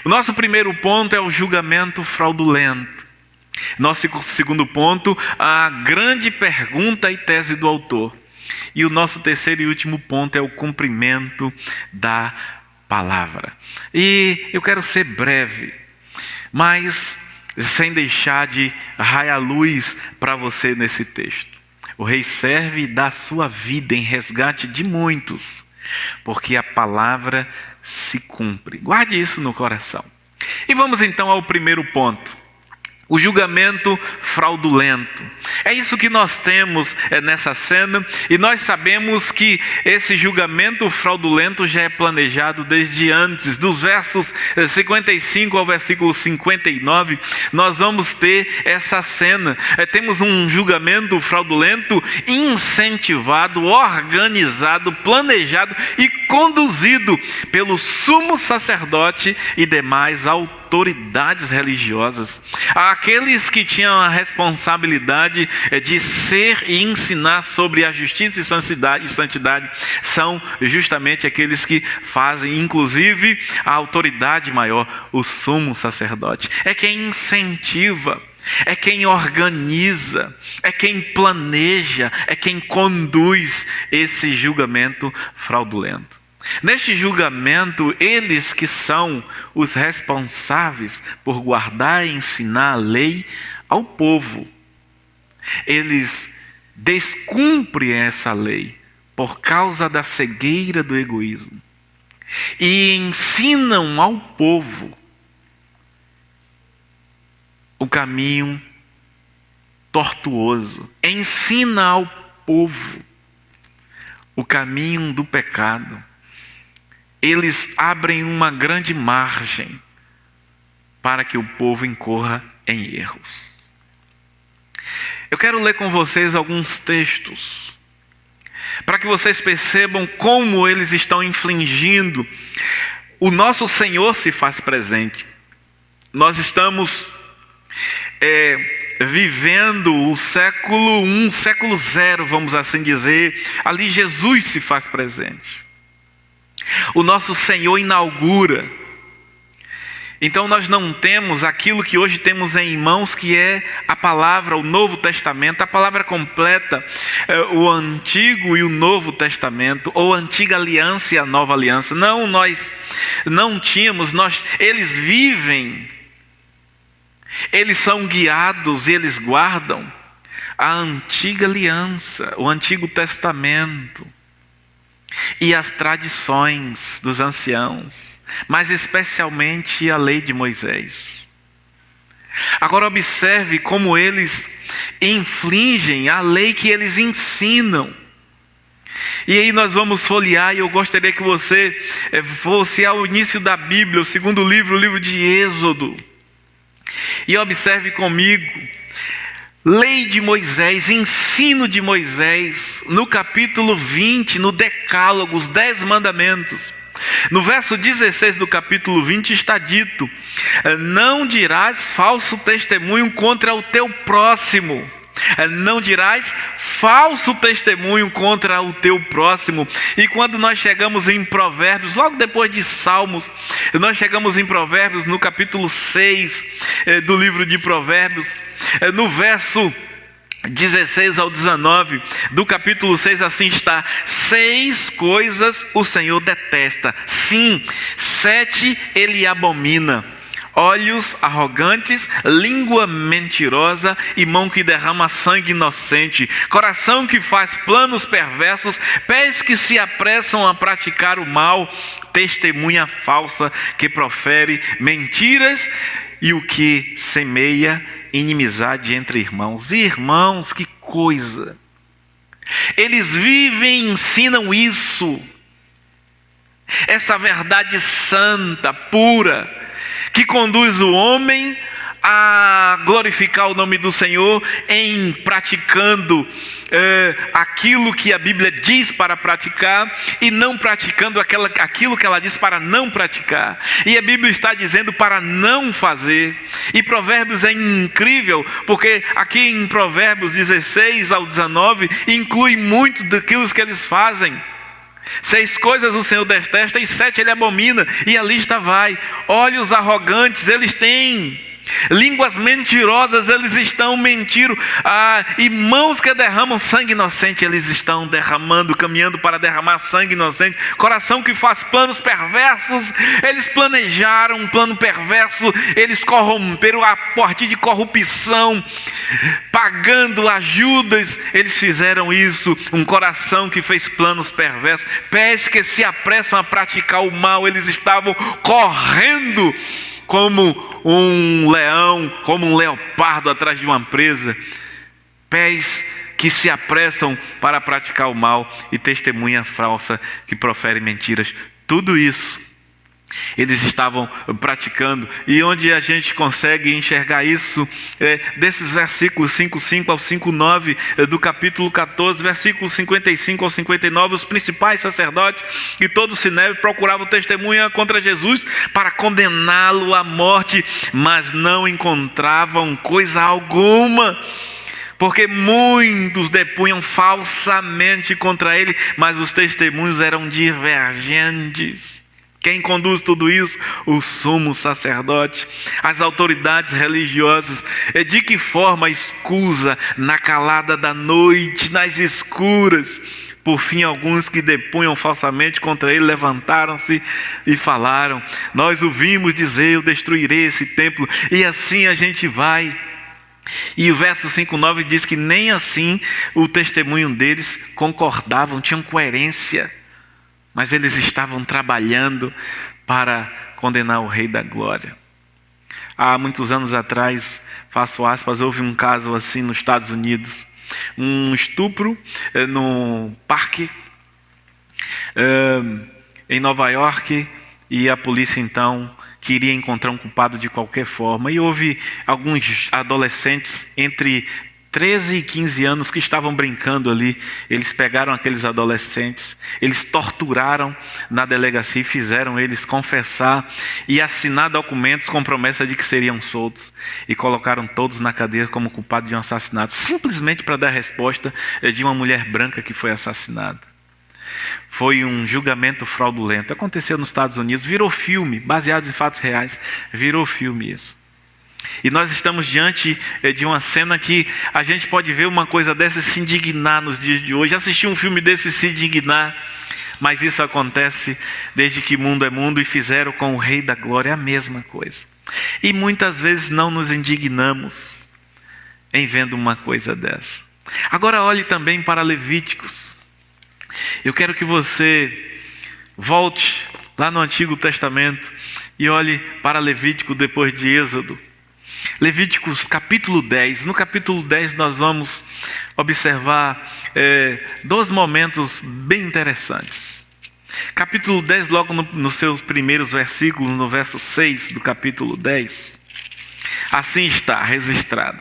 O nosso primeiro ponto é o julgamento fraudulento. Nosso segundo ponto, a grande pergunta e tese do autor. E o nosso terceiro e último ponto é o cumprimento da palavra. E eu quero ser breve, mas sem deixar de raiar luz para você nesse texto. O rei serve e dá sua vida em resgate de muitos, porque a palavra se cumpre. Guarde isso no coração. E vamos então ao primeiro ponto: o julgamento fraudulento. É isso que nós temos nessa cena, e nós sabemos que esse julgamento fraudulento já é planejado desde antes. Dos versos 55 ao versículo 59, nós vamos ter essa cena. Temos um julgamento fraudulento incentivado, organizado, planejado e conduzido pelo sumo sacerdote e demais autoridades religiosas. Aqueles que tinham a responsabilidade de ser e ensinar sobre a justiça e santidade são justamente aqueles que fazem, inclusive a autoridade maior, o sumo sacerdote. É quem incentiva, é quem organiza, é quem planeja, é quem conduz esse julgamento fraudulento. Neste julgamento, eles que são os responsáveis por guardar e ensinar a lei ao povo, eles descumprem essa lei por causa da cegueira do egoísmo e ensinam ao povo o caminho tortuoso, ensina ao povo o caminho do pecado. Eles abrem uma grande margem para que o povo incorra em erros. Eu quero ler com vocês alguns textos, para que vocês percebam como eles estão infligindo. O nosso Senhor se faz presente. Nós estamos vivendo o século 1, século 0, vamos assim dizer. Ali Jesus se faz presente. O nosso Senhor inaugura. Então nós não temos aquilo que hoje temos em mãos, que é a palavra, o Novo Testamento, a palavra completa, o Antigo e o Novo Testamento, ou a Antiga Aliança e a Nova Aliança. Não, nós não tínhamos, eles vivem, eles são guiados e eles guardam a Antiga Aliança, o Antigo Testamento. e as tradições dos anciãos, mas especialmente a lei de Moisés. Agora observe como eles infringem a lei que eles ensinam. E aí nós vamos folhear, e eu gostaria que você fosse ao início da Bíblia, o segundo livro, o livro de Êxodo. E observe comigo, lei de Moisés, ensino de Moisés, no capítulo 20, no Decálogo, os 10 mandamentos. No verso 16 do capítulo 20 está dito: não dirás falso testemunho contra o teu próximo. Não dirás falso testemunho contra o teu próximo. E quando nós chegamos em Provérbios, logo depois de Salmos, nós chegamos em Provérbios, no capítulo 6 do livro de Provérbios, no verso 16 ao 19 do capítulo 6, assim está: 6 coisas o Senhor detesta, sim, 7 ele abomina: olhos arrogantes, língua mentirosa e mão que derrama sangue inocente, coração que faz planos perversos, pés que se apressam a praticar o mal, testemunha falsa que profere mentiras e o que semeia inimizade entre irmãos. Irmãos, que coisa! Eles vivem e ensinam isso, essa verdade santa, pura, que conduz o homem a glorificar o nome do Senhor em praticando aquilo que a Bíblia diz para praticar e não praticando aquilo que ela diz para não praticar. E a Bíblia está dizendo para não fazer. E Provérbios é incrível, porque aqui em Provérbios 16 ao 19 inclui muito daquilo que eles fazem. 6 coisas o Senhor detesta e 7 ele abomina, e a lista vai: olhos arrogantes eles têm, línguas mentirosas eles estão mentindo, e mãos que derramam sangue inocente eles estão derramando, caminhando para derramar sangue inocente, coração que faz planos perversos, eles planejaram um plano perverso, eles corromperam a partir de corrupção, pagando ajudas, eles fizeram isso. Um coração que fez planos perversos, pés que se apressam a praticar o mal, eles estavam correndo como um leão, como um leopardo atrás de uma presa, pés que se apressam para praticar o mal e testemunha falsa que profere mentiras. Tudo isso eles estavam praticando. E onde a gente consegue enxergar isso desses versículos 5:5 ao 5:9 do capítulo 14, versículos 55 ao 59, os principais sacerdotes e todo o sinédrio procuravam testemunha contra Jesus para condená-lo à morte, mas não encontravam coisa alguma, porque muitos depunham falsamente contra ele, mas os testemunhos eram divergentes. Quem conduz tudo isso? O sumo sacerdote, as autoridades religiosas. De que forma escusa na calada da noite, nas escuras? Por fim, alguns que depunham falsamente contra ele levantaram-se e falaram: nós o vimos dizer, eu destruirei esse templo. E assim a gente vai. E o verso 5:9 diz que nem assim o testemunho deles concordavam, tinham coerência. Mas eles estavam trabalhando para condenar o Rei da Glória. Há muitos anos atrás, faço aspas, houve um caso assim nos Estados Unidos. Um estupro no parque em Nova York, e a polícia então queria encontrar um culpado de qualquer forma. E houve alguns adolescentes entre 13 e 15 anos que estavam brincando ali. Eles pegaram aqueles adolescentes, eles torturaram na delegacia e fizeram eles confessar e assinar documentos com promessa de que seriam soltos, e colocaram todos na cadeia como culpados de um assassinato, simplesmente para dar resposta de uma mulher branca que foi assassinada. Foi um julgamento fraudulento. Aconteceu nos Estados Unidos, virou filme, baseado em fatos reais, virou filme isso. E nós estamos diante de uma cena que a gente pode ver uma coisa dessa e se indignar nos dias de hoje. Assistir um filme desse e se indignar. Mas isso acontece desde que mundo é mundo, e fizeram com o Rei da Glória a mesma coisa. E muitas vezes não nos indignamos em vendo uma coisa dessa. Agora olhe também para Levíticos. Eu quero que você volte lá no Antigo Testamento e olhe para Levítico depois de Êxodo. Levíticos capítulo 10. No capítulo 10 nós vamos observar dois momentos bem interessantes. Capítulo 10, logo nos seus primeiros versículos, no verso 6 do capítulo 10. Assim está registrado: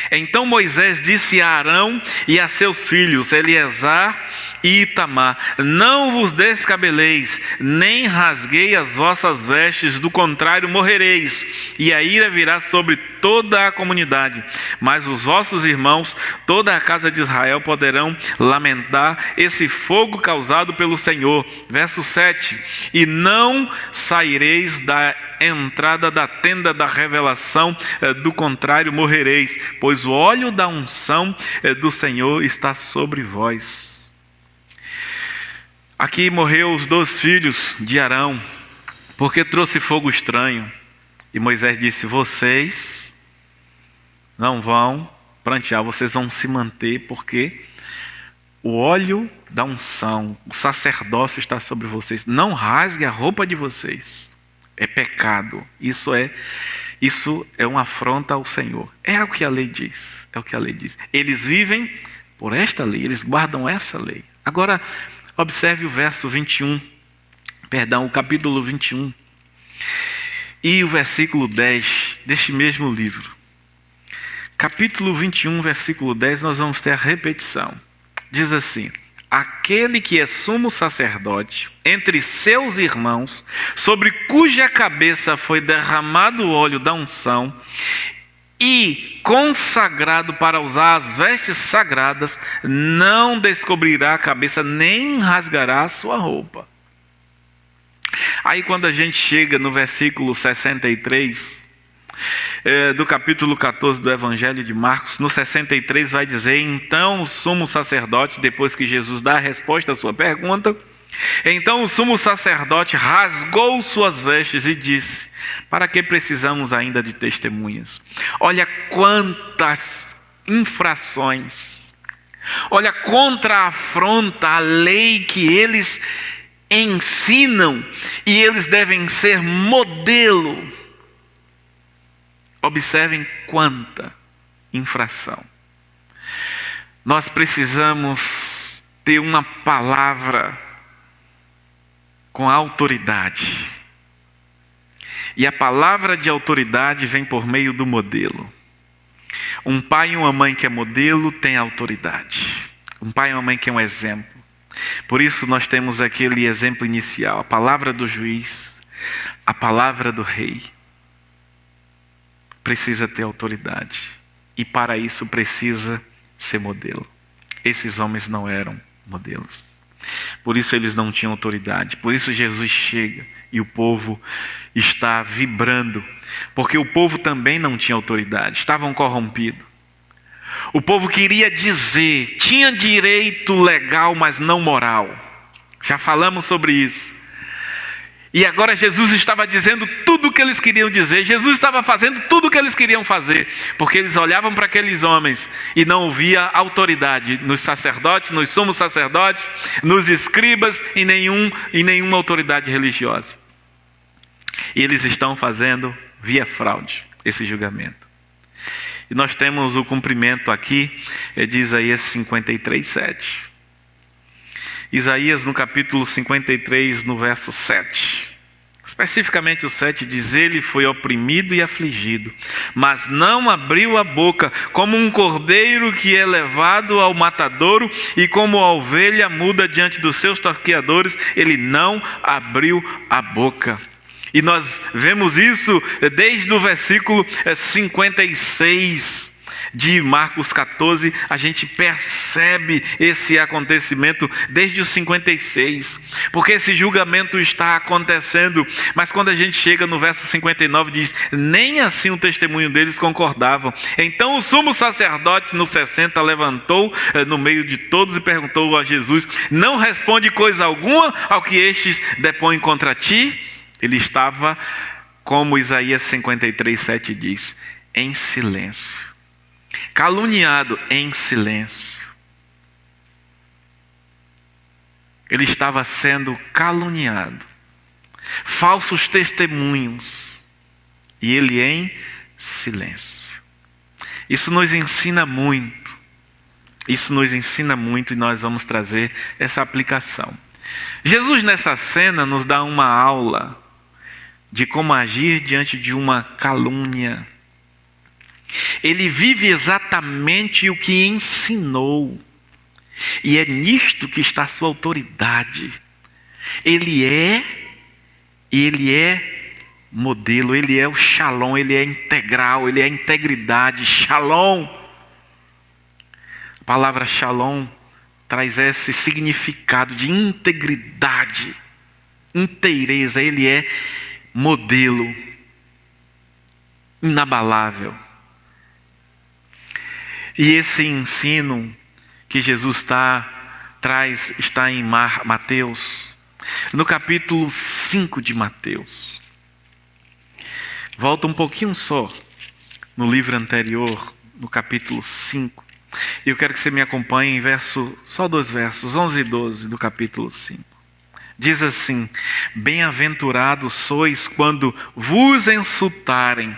Então Moisés disse a Arão e a seus filhos, Eleazar e Itamar: Não vos descabeleis, nem rasguei as vossas vestes, do contrário morrereis, e a ira virá sobre toda a comunidade. Mas os vossos irmãos, toda a casa de Israel, poderão lamentar esse fogo causado pelo Senhor. Verso 7: E não saireis da entrada da tenda da revelação, do contrário morrereis, pois o óleo da unção do Senhor está sobre vós. Aqui morreu os 2 filhos de Arão, porque trouxe fogo estranho. E Moisés disse: vocês não vão prantear, vocês vão se manter, porque o óleo da unção, o sacerdócio está sobre vocês. Não rasgue a roupa de vocês. É pecado. Isso é uma afronta ao Senhor. É o que a lei diz. É o que a lei diz. Eles vivem por esta lei, eles guardam essa lei. Agora, observe o verso 21, o capítulo 21 e o versículo 10 deste mesmo livro. Capítulo 21, versículo 10, nós vamos ter a repetição. Diz assim: Aquele que é sumo sacerdote entre seus irmãos, sobre cuja cabeça foi derramado o óleo da unção, e consagrado para usar as vestes sagradas, não descobrirá a cabeça, nem rasgará a sua roupa. Aí quando a gente chega no versículo 63, do capítulo 14 do Evangelho de Marcos, no 63 vai dizer: Então o sumo sacerdote, depois que Jesus dá a resposta à sua pergunta, então o sumo sacerdote rasgou suas vestes e disse: Para que precisamos ainda de testemunhas? Olha quantas infrações, olha contra a afronta a lei que eles ensinam, e eles devem ser modelo. Observem quanta infração. Nós precisamos ter uma palavra com autoridade. E a palavra de autoridade vem por meio do modelo. Um pai e uma mãe que é modelo tem autoridade. Um pai e uma mãe que é um exemplo. Por isso nós temos aquele exemplo inicial, a palavra do juiz, a palavra do rei. Precisa ter autoridade. E para isso precisa ser modelo. Esses homens não eram modelos. Por isso eles não tinham autoridade. Por isso Jesus chega e o povo está vibrando. Porque o povo também não tinha autoridade. Estavam corrompidos. O povo queria dizer, tinha direito legal, mas não moral. Já falamos sobre isso. E agora Jesus estava dizendo tudo o que eles queriam dizer. Jesus estava fazendo tudo o que eles queriam fazer. Porque eles olhavam para aqueles homens e não havia autoridade nos sacerdotes, nos sumos sacerdotes, nos escribas e nenhuma autoridade religiosa. E eles estão fazendo via fraude esse julgamento. E nós temos o cumprimento aqui de Isaías 53:7. Isaías no capítulo 53, no verso 7. Especificamente o 7 diz: Ele foi oprimido e afligido, mas não abriu a boca, como um cordeiro que é levado ao matadouro, e como a ovelha muda diante dos seus tosqueadores, ele não abriu a boca. E nós vemos isso desde o versículo 56 de Marcos 14, a gente percebe esse acontecimento desde os 56, porque esse julgamento está acontecendo, mas quando a gente chega no verso 59 diz: nem assim o testemunho deles concordavam. Então o sumo sacerdote no 60 levantou no meio de todos e perguntou a Jesus: não responde coisa alguma ao que estes depõem contra ti? Ele estava, como Isaías 53:7 diz, em silêncio. Caluniado em silêncio. Ele estava sendo caluniado. Falsos testemunhos. E ele em silêncio. Isso nos ensina muito. Isso nos ensina muito e nós vamos trazer essa aplicação. Jesus nessa cena nos dá uma aula de como agir diante de uma calúnia. Ele vive exatamente o que ensinou. E é nisto que está a sua autoridade. Ele é modelo, ele é o shalom, ele é integral, ele é integridade, shalom. A palavra shalom traz esse significado de integridade, inteireza. Ele é modelo, inabalável. E esse ensino que Jesus traz está em Mateus, no capítulo 5 de Mateus. Volta um pouquinho só no livro anterior, no capítulo 5. E eu quero que você me acompanhe em só 2 versos, 11 e 12 do capítulo 5. Diz assim: bem-aventurados sois quando vos insultarem,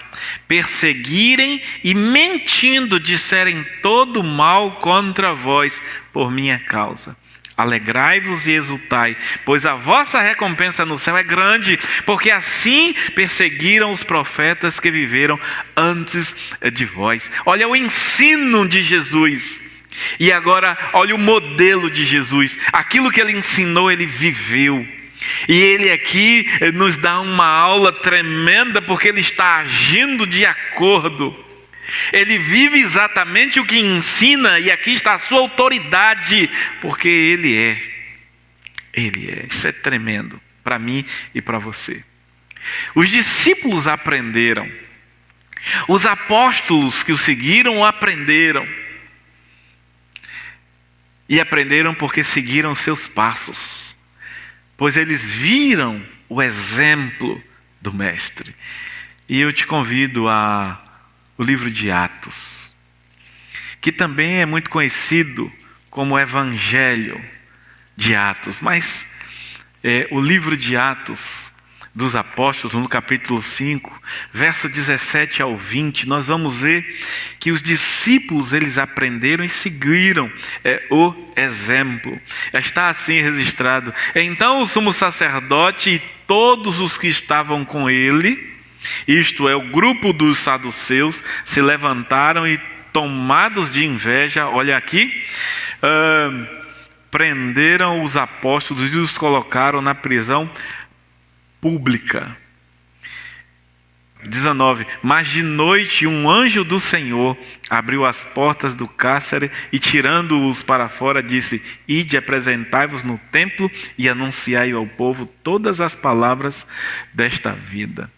perseguirem e mentindo disserem todo mal contra vós por minha causa. Alegrai-vos e exultai, pois a vossa recompensa no céu é grande, porque assim perseguiram os profetas que viveram antes de vós. Olha o ensino de Jesus. E agora, olha o modelo de Jesus. Aquilo que ele ensinou, ele viveu. E ele aqui nos dá uma aula tremenda, porque ele está agindo de acordo. Ele vive exatamente o que ensina, e aqui está a sua autoridade, porque ele é. Isso é tremendo para mim e para você. Os discípulos aprenderam. Os apóstolos que o seguiram aprenderam. E aprenderam porque seguiram seus passos, pois eles viram o exemplo do Mestre. E eu te convido o livro de Atos, que também é muito conhecido como Evangelho de Atos, mas o livro de Atos dos Apóstolos, no capítulo 5, verso 17 ao 20, nós vamos ver que os discípulos, eles aprenderam e seguiram o exemplo. Está assim registrado: então o sumo sacerdote e todos os que estavam com ele, isto é, o grupo dos saduceus, se levantaram e, tomados de inveja, olha aqui, prenderam os apóstolos e os colocaram na prisão pública. 19. Mas de noite um anjo do Senhor abriu as portas do cárcere e, tirando-os para fora, disse: ide, apresentai-vos no templo e anunciai ao povo todas as palavras desta vida.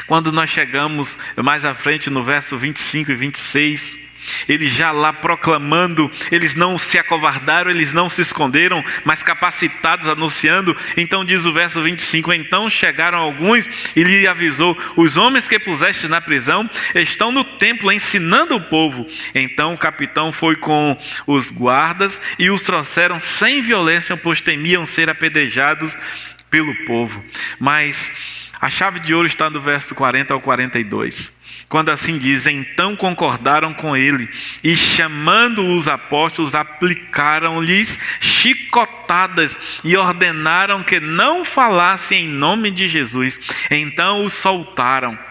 Quando nós chegamos mais à frente no verso 25 e 26, eles já lá proclamando, eles não se acovardaram, eles não se esconderam, mas capacitados, anunciando. Então diz o verso 25: então chegaram alguns e lhe avisou: os homens que puseste na prisão estão no templo ensinando o povo. Então o capitão foi com os guardas e os trouxeram sem violência, pois temiam ser apedrejados pelo povo. Mas a chave de ouro está no verso 40 ao 42. Quando assim diz: então concordaram com ele e, chamando os apóstolos, aplicaram-lhes chicotadas e ordenaram que não falassem em nome de Jesus. Então os soltaram.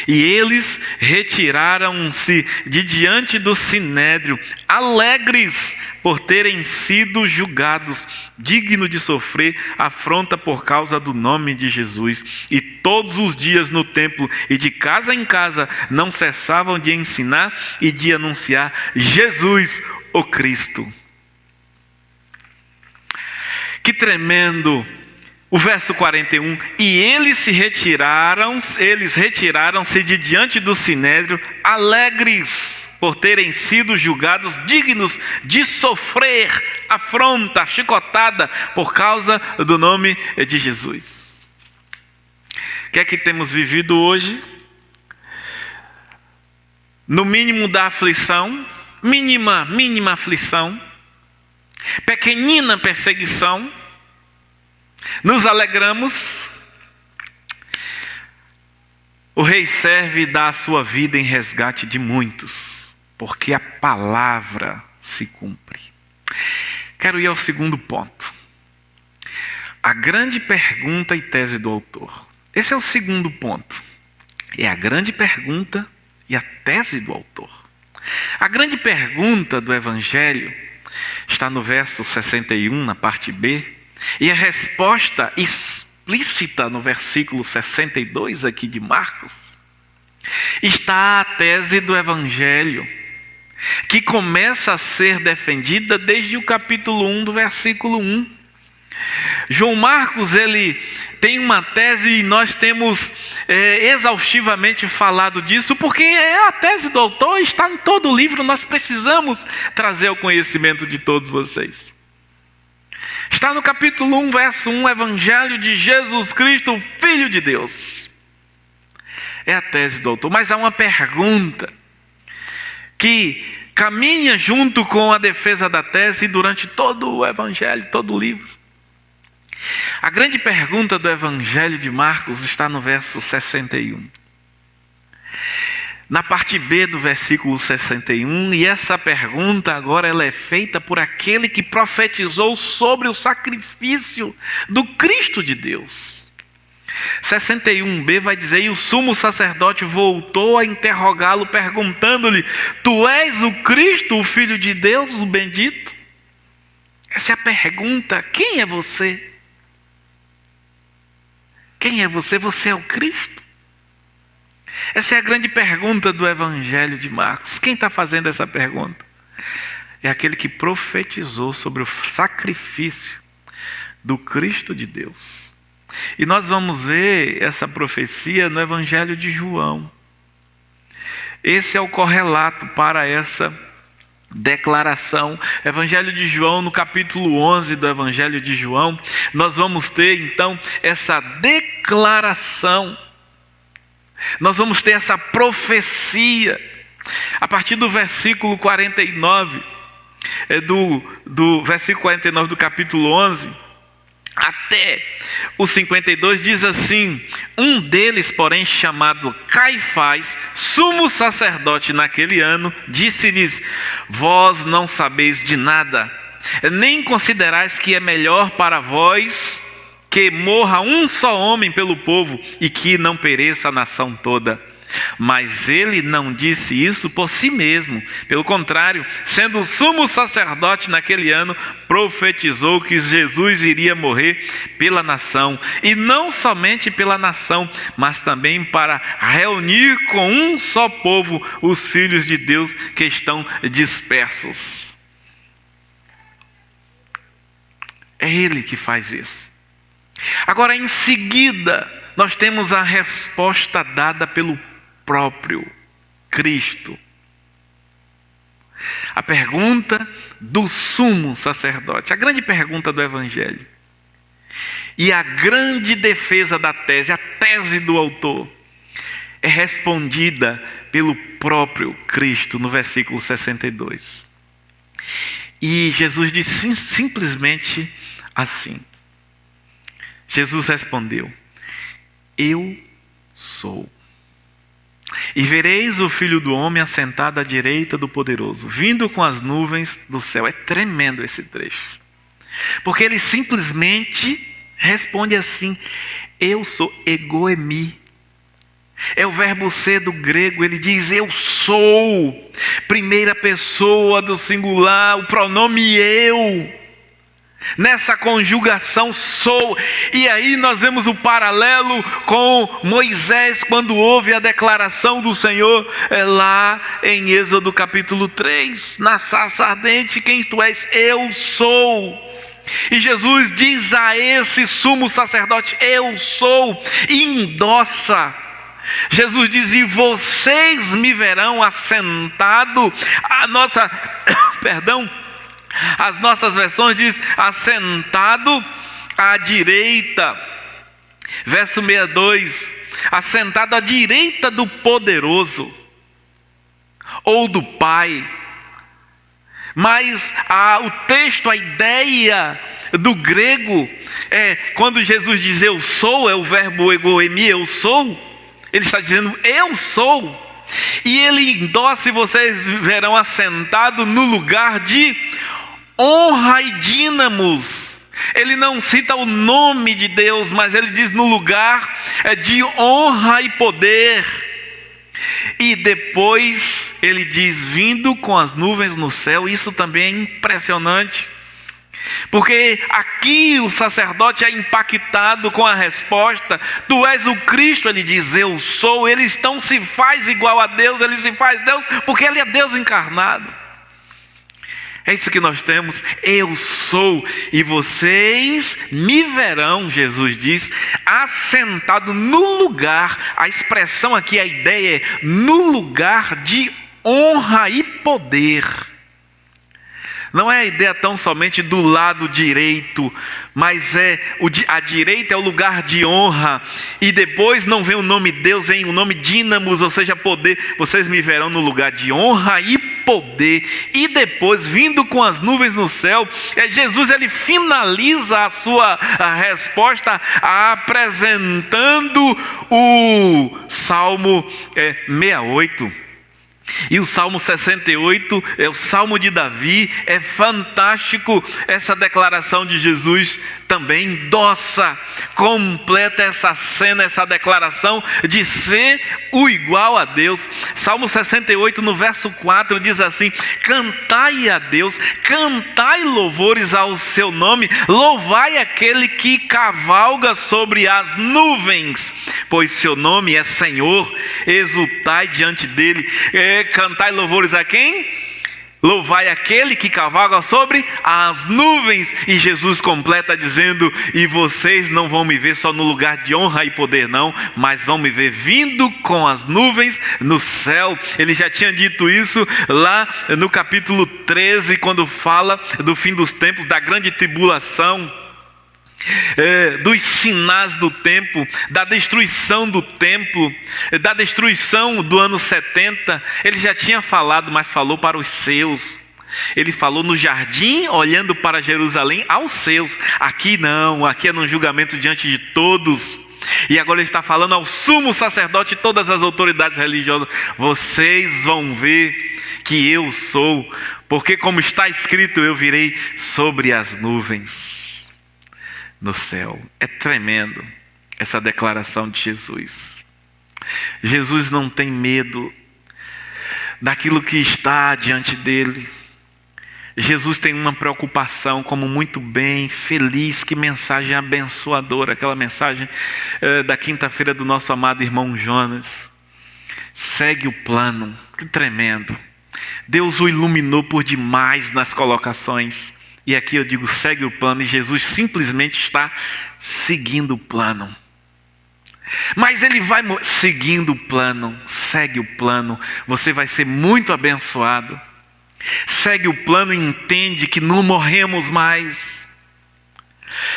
E eles retiraram-se de diante do sinédrio, alegres por terem sido julgados, dignos de sofrer afronta por causa do nome de Jesus. E todos os dias no templo e de casa em casa não cessavam de ensinar e de anunciar Jesus, o Cristo. Que tremendo! O verso 41, e eles retiraram-se de diante do sinédrio, alegres por terem sido julgados dignos de sofrer afronta, chicotada, por causa do nome de Jesus. O que é que temos vivido hoje? No mínimo da aflição, mínima aflição, pequenina perseguição, nos alegramos. O rei serve e dá a sua vida em resgate de muitos, porque a palavra se cumpre. Quero ir ao segundo ponto. A grande pergunta e tese do autor. Esse é o segundo ponto. É a grande pergunta e a tese do autor. A grande pergunta do Evangelho está no verso 61, na parte B, e a resposta explícita no versículo 62 aqui de Marcos, está a tese do Evangelho, que começa a ser defendida desde o capítulo 1 do versículo 1. João Marcos, ele tem uma tese e nós temos exaustivamente falado disso, porque é a tese do autor, está em todo o livro, nós precisamos trazer ao conhecimento de todos vocês. Está no capítulo 1, verso 1, Evangelho de Jesus Cristo, o Filho de Deus. É a tese do autor, mas há uma pergunta que caminha junto com a defesa da tese durante todo o Evangelho, todo o livro. A grande pergunta do Evangelho de Marcos está no verso 61. Na parte B do versículo 61, e essa pergunta agora ela é feita por aquele que profetizou sobre o sacrifício do Cristo de Deus. 61b vai dizer: e o sumo sacerdote voltou a interrogá-lo, perguntando-lhe: tu és o Cristo, o Filho de Deus, o bendito? Essa é a pergunta. Quem é você? Quem é você? Você é o Cristo? Essa é a grande pergunta do Evangelho de Marcos. Quem está fazendo essa pergunta? É aquele que profetizou sobre o sacrifício do Cristo de Deus. E nós vamos ver essa profecia no Evangelho de João. Esse é o correlato para essa declaração. Evangelho de João, no capítulo 11 do Evangelho de João, nós vamos ter então essa declaração. Nós vamos ter essa profecia a partir do versículo 49, do versículo 49 do capítulo 11 até o 52, diz assim: um deles, porém, chamado Caifás, sumo sacerdote naquele ano, disse-lhes: vós não sabeis de nada, nem considerais que é melhor para vós que morra um só homem pelo povo e que não pereça a nação toda. Mas ele não disse isso por si mesmo. Pelo contrário, sendo sumo sacerdote naquele ano, profetizou que Jesus iria morrer pela nação. E não somente pela nação, mas também para reunir com um só povo os filhos de Deus que estão dispersos. É ele que faz isso. Agora, em seguida, nós temos a resposta dada pelo próprio Cristo. A pergunta do sumo sacerdote, a grande pergunta do Evangelho. E a grande defesa da tese, a tese do autor, é respondida pelo próprio Cristo no versículo 62. E Jesus disse simplesmente assim. Jesus respondeu: eu sou. E vereis o Filho do Homem assentado à direita do Poderoso, vindo com as nuvens do céu. É tremendo esse trecho, porque ele simplesmente responde assim: eu sou, ego emi. É o verbo ser do grego, ele diz eu sou, primeira pessoa do singular, o pronome eu. Nessa conjugação sou. E aí nós vemos o paralelo com Moisés, quando houve a declaração do Senhor lá em Êxodo capítulo 3, na sarça ardente: quem tu és? Eu sou. E Jesus diz a esse sumo sacerdote: eu sou, e endossa. Jesus diz: e vocês me verão assentado. As nossas versões diz assentado à direita. Verso 62, assentado à direita do poderoso, ou do Pai. Mas o texto, a ideia do grego, quando Jesus diz eu sou, é o verbo egoemi, eu sou. Ele está dizendo eu sou. E ele endossa, e vocês verão, assentado no lugar de honra e dínamos. Ele não cita o nome de Deus, mas ele diz no lugar de honra e poder. E depois ele diz vindo com as nuvens no céu. Isso também é impressionante, porque aqui o sacerdote é impactado com a resposta: tu és o Cristo. Ele diz eu sou. Ele então se faz igual a Deus, ele se faz Deus, porque ele é Deus encarnado. É isso que nós temos, eu sou, e vocês me verão, Jesus diz, assentado no lugar. A expressão aqui, a ideia é no lugar de honra e poder. Não é a ideia tão somente do lado direito, mas a direita é o lugar de honra. E depois não vem o nome Deus, vem o nome dínamos, ou seja, poder. Vocês me verão no lugar de honra e poder. E depois, vindo com as nuvens no céu, Jesus ele finaliza a sua resposta apresentando o Salmo 68. E o Salmo 68 é o Salmo de Davi. É fantástico essa declaração de Jesus. Também endossa, completa essa cena, essa declaração de ser o igual a Deus. Salmo 68 no verso 4 diz assim: cantai a Deus, cantai louvores ao seu nome, louvai aquele que cavalga sobre as nuvens, pois seu nome é Senhor, exultai diante dele. Cantai louvores a quem? Louvai aquele que cavalga sobre as nuvens. E Jesus completa dizendo: e vocês não vão me ver só no lugar de honra e poder não, mas vão me ver vindo com as nuvens no céu. Ele já tinha dito isso lá no capítulo 13, quando fala do fim dos tempos, da grande tribulação, dos sinais do tempo, da destruição do templo, da destruição do ano 70. Ele já tinha falado, mas falou para os seus. Ele falou no jardim, olhando para Jerusalém, aos seus. Aqui não, aqui é no julgamento diante de todos. E agora ele está falando ao sumo sacerdote e todas as autoridades religiosas: vocês vão ver que eu sou, porque como está escrito, eu virei sobre as nuvens no céu. É tremendo essa declaração de Jesus. Jesus não tem medo daquilo que está diante dele. Jesus tem uma preocupação, como muito bem, feliz. Que mensagem abençoadora, aquela mensagem da quinta-feira do nosso amado irmão Jonas. Segue o plano. Que tremendo. Deus o iluminou por demais nas colocações. E aqui eu digo, segue o plano, e Jesus simplesmente está seguindo o plano. Mas ele vai seguindo o plano, segue o plano, você vai ser muito abençoado. Segue o plano e entende que não morremos mais.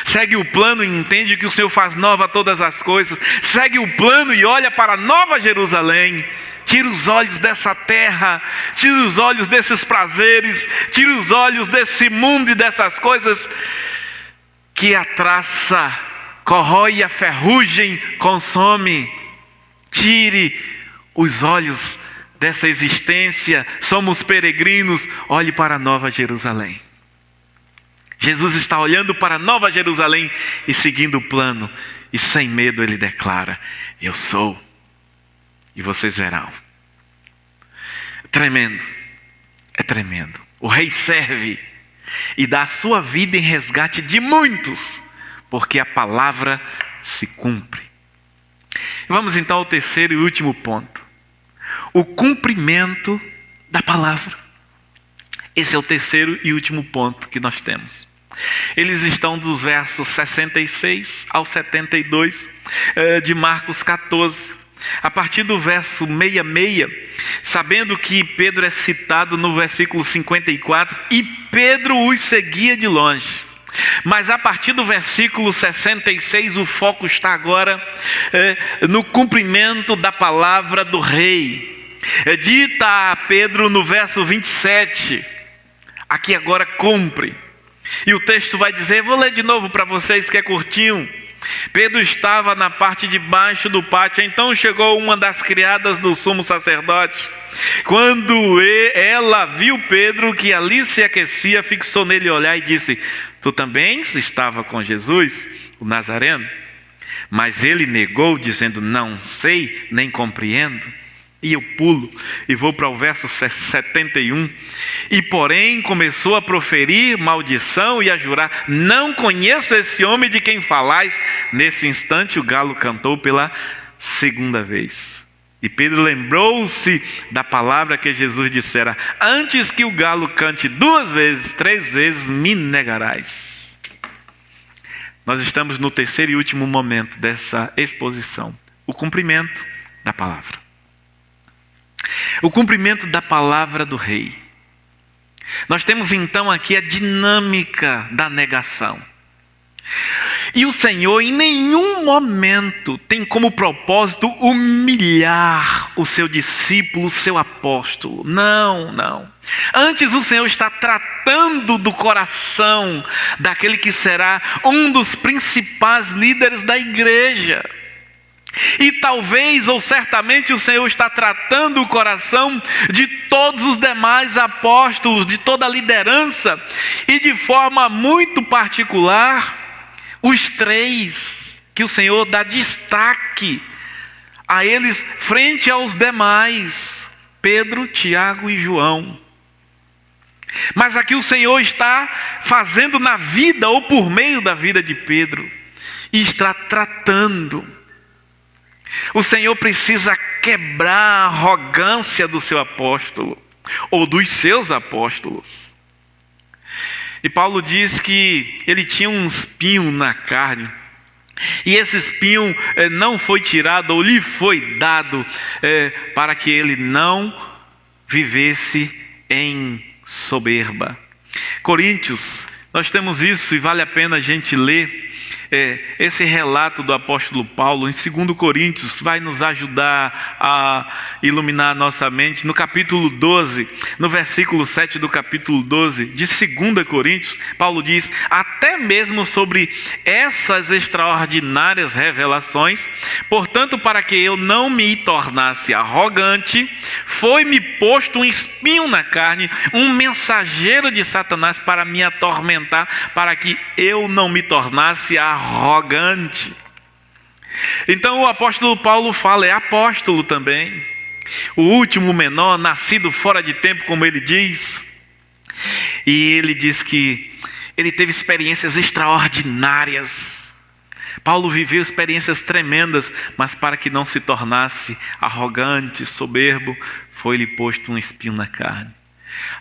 Segue o plano e entende que o Senhor faz nova todas as coisas. Segue o plano e olha para a Nova Jerusalém. Tira os olhos dessa terra, tira os olhos desses prazeres, tira os olhos desse mundo e dessas coisas que a traça corrói, a ferrugem consome. Tire os olhos dessa existência, somos peregrinos, olhe para a Nova Jerusalém. Jesus está olhando para a Nova Jerusalém e seguindo o plano, e sem medo ele declara: eu sou. E vocês verão. Tremendo. É tremendo. O rei serve e dá a sua vida em resgate de muitos, porque a palavra se cumpre. Vamos então ao terceiro e último ponto: o cumprimento da palavra. Esse é o terceiro e último ponto que nós temos. Eles estão dos versos 66 ao 72 de Marcos 14. A partir do verso 66, sabendo que Pedro é citado no versículo 54, e Pedro os seguia de longe. Mas a partir do versículo 66, o foco está agora no cumprimento da palavra do rei. Dita a Pedro no verso 27, aqui agora cumpre. E o texto vai dizer, vou ler de novo para vocês que é curtinho. Pedro estava na parte de baixo do pátio, então chegou uma das criadas do sumo sacerdote. Quando ela viu Pedro que ali se aquecia, fixou nele o olhar e disse, tu também estava com Jesus, o Nazareno? Mas ele negou, dizendo, não sei, nem compreendo. E eu pulo e vou para o verso 71. E porém começou a proferir maldição e a jurar, não conheço esse homem de quem falais. Nesse instante o galo cantou pela segunda vez. E Pedro lembrou-se da palavra que Jesus dissera, antes que o galo cante 2 vezes, 3 vezes me negarás. Nós estamos no terceiro e último momento dessa exposição, o cumprimento da palavra. O cumprimento da palavra do rei. Nós temos então aqui a dinâmica da negação. E o Senhor em nenhum momento tem como propósito humilhar o seu discípulo, o seu apóstolo. Não, não. Antes o Senhor está tratando do coração daquele que será um dos principais líderes da igreja. E talvez ou certamente o Senhor está tratando o coração de todos os demais apóstolos, de toda a liderança, e de forma muito particular, os 3 que o Senhor dá destaque a eles frente aos demais, Pedro, Tiago e João. Mas aqui o Senhor está fazendo na vida ou por meio da vida de Pedro, e está tratando. O Senhor precisa quebrar a arrogância do seu apóstolo, ou dos seus apóstolos. E Paulo diz que ele tinha um espinho na carne, e esse espinho não foi tirado, ou lhe foi dado, para que ele não vivesse em soberba. Coríntios, nós temos isso e vale a pena a gente ler. Esse relato do apóstolo Paulo em 2 Coríntios vai nos ajudar a iluminar a nossa mente. No capítulo 12, no versículo 7 do capítulo 12 de 2 Coríntios, Paulo diz, até mesmo sobre essas extraordinárias revelações, portanto, para que eu não me tornasse arrogante, foi-me posto um espinho na carne, um mensageiro de Satanás para me atormentar, para que eu não me tornasse arrogante. Então o apóstolo Paulo fala, é apóstolo também, o último menor, nascido fora de tempo, como ele diz. E ele diz que ele teve experiências extraordinárias. Paulo viveu experiências tremendas, mas para que não se tornasse arrogante, soberbo, foi-lhe posto um espinho na carne.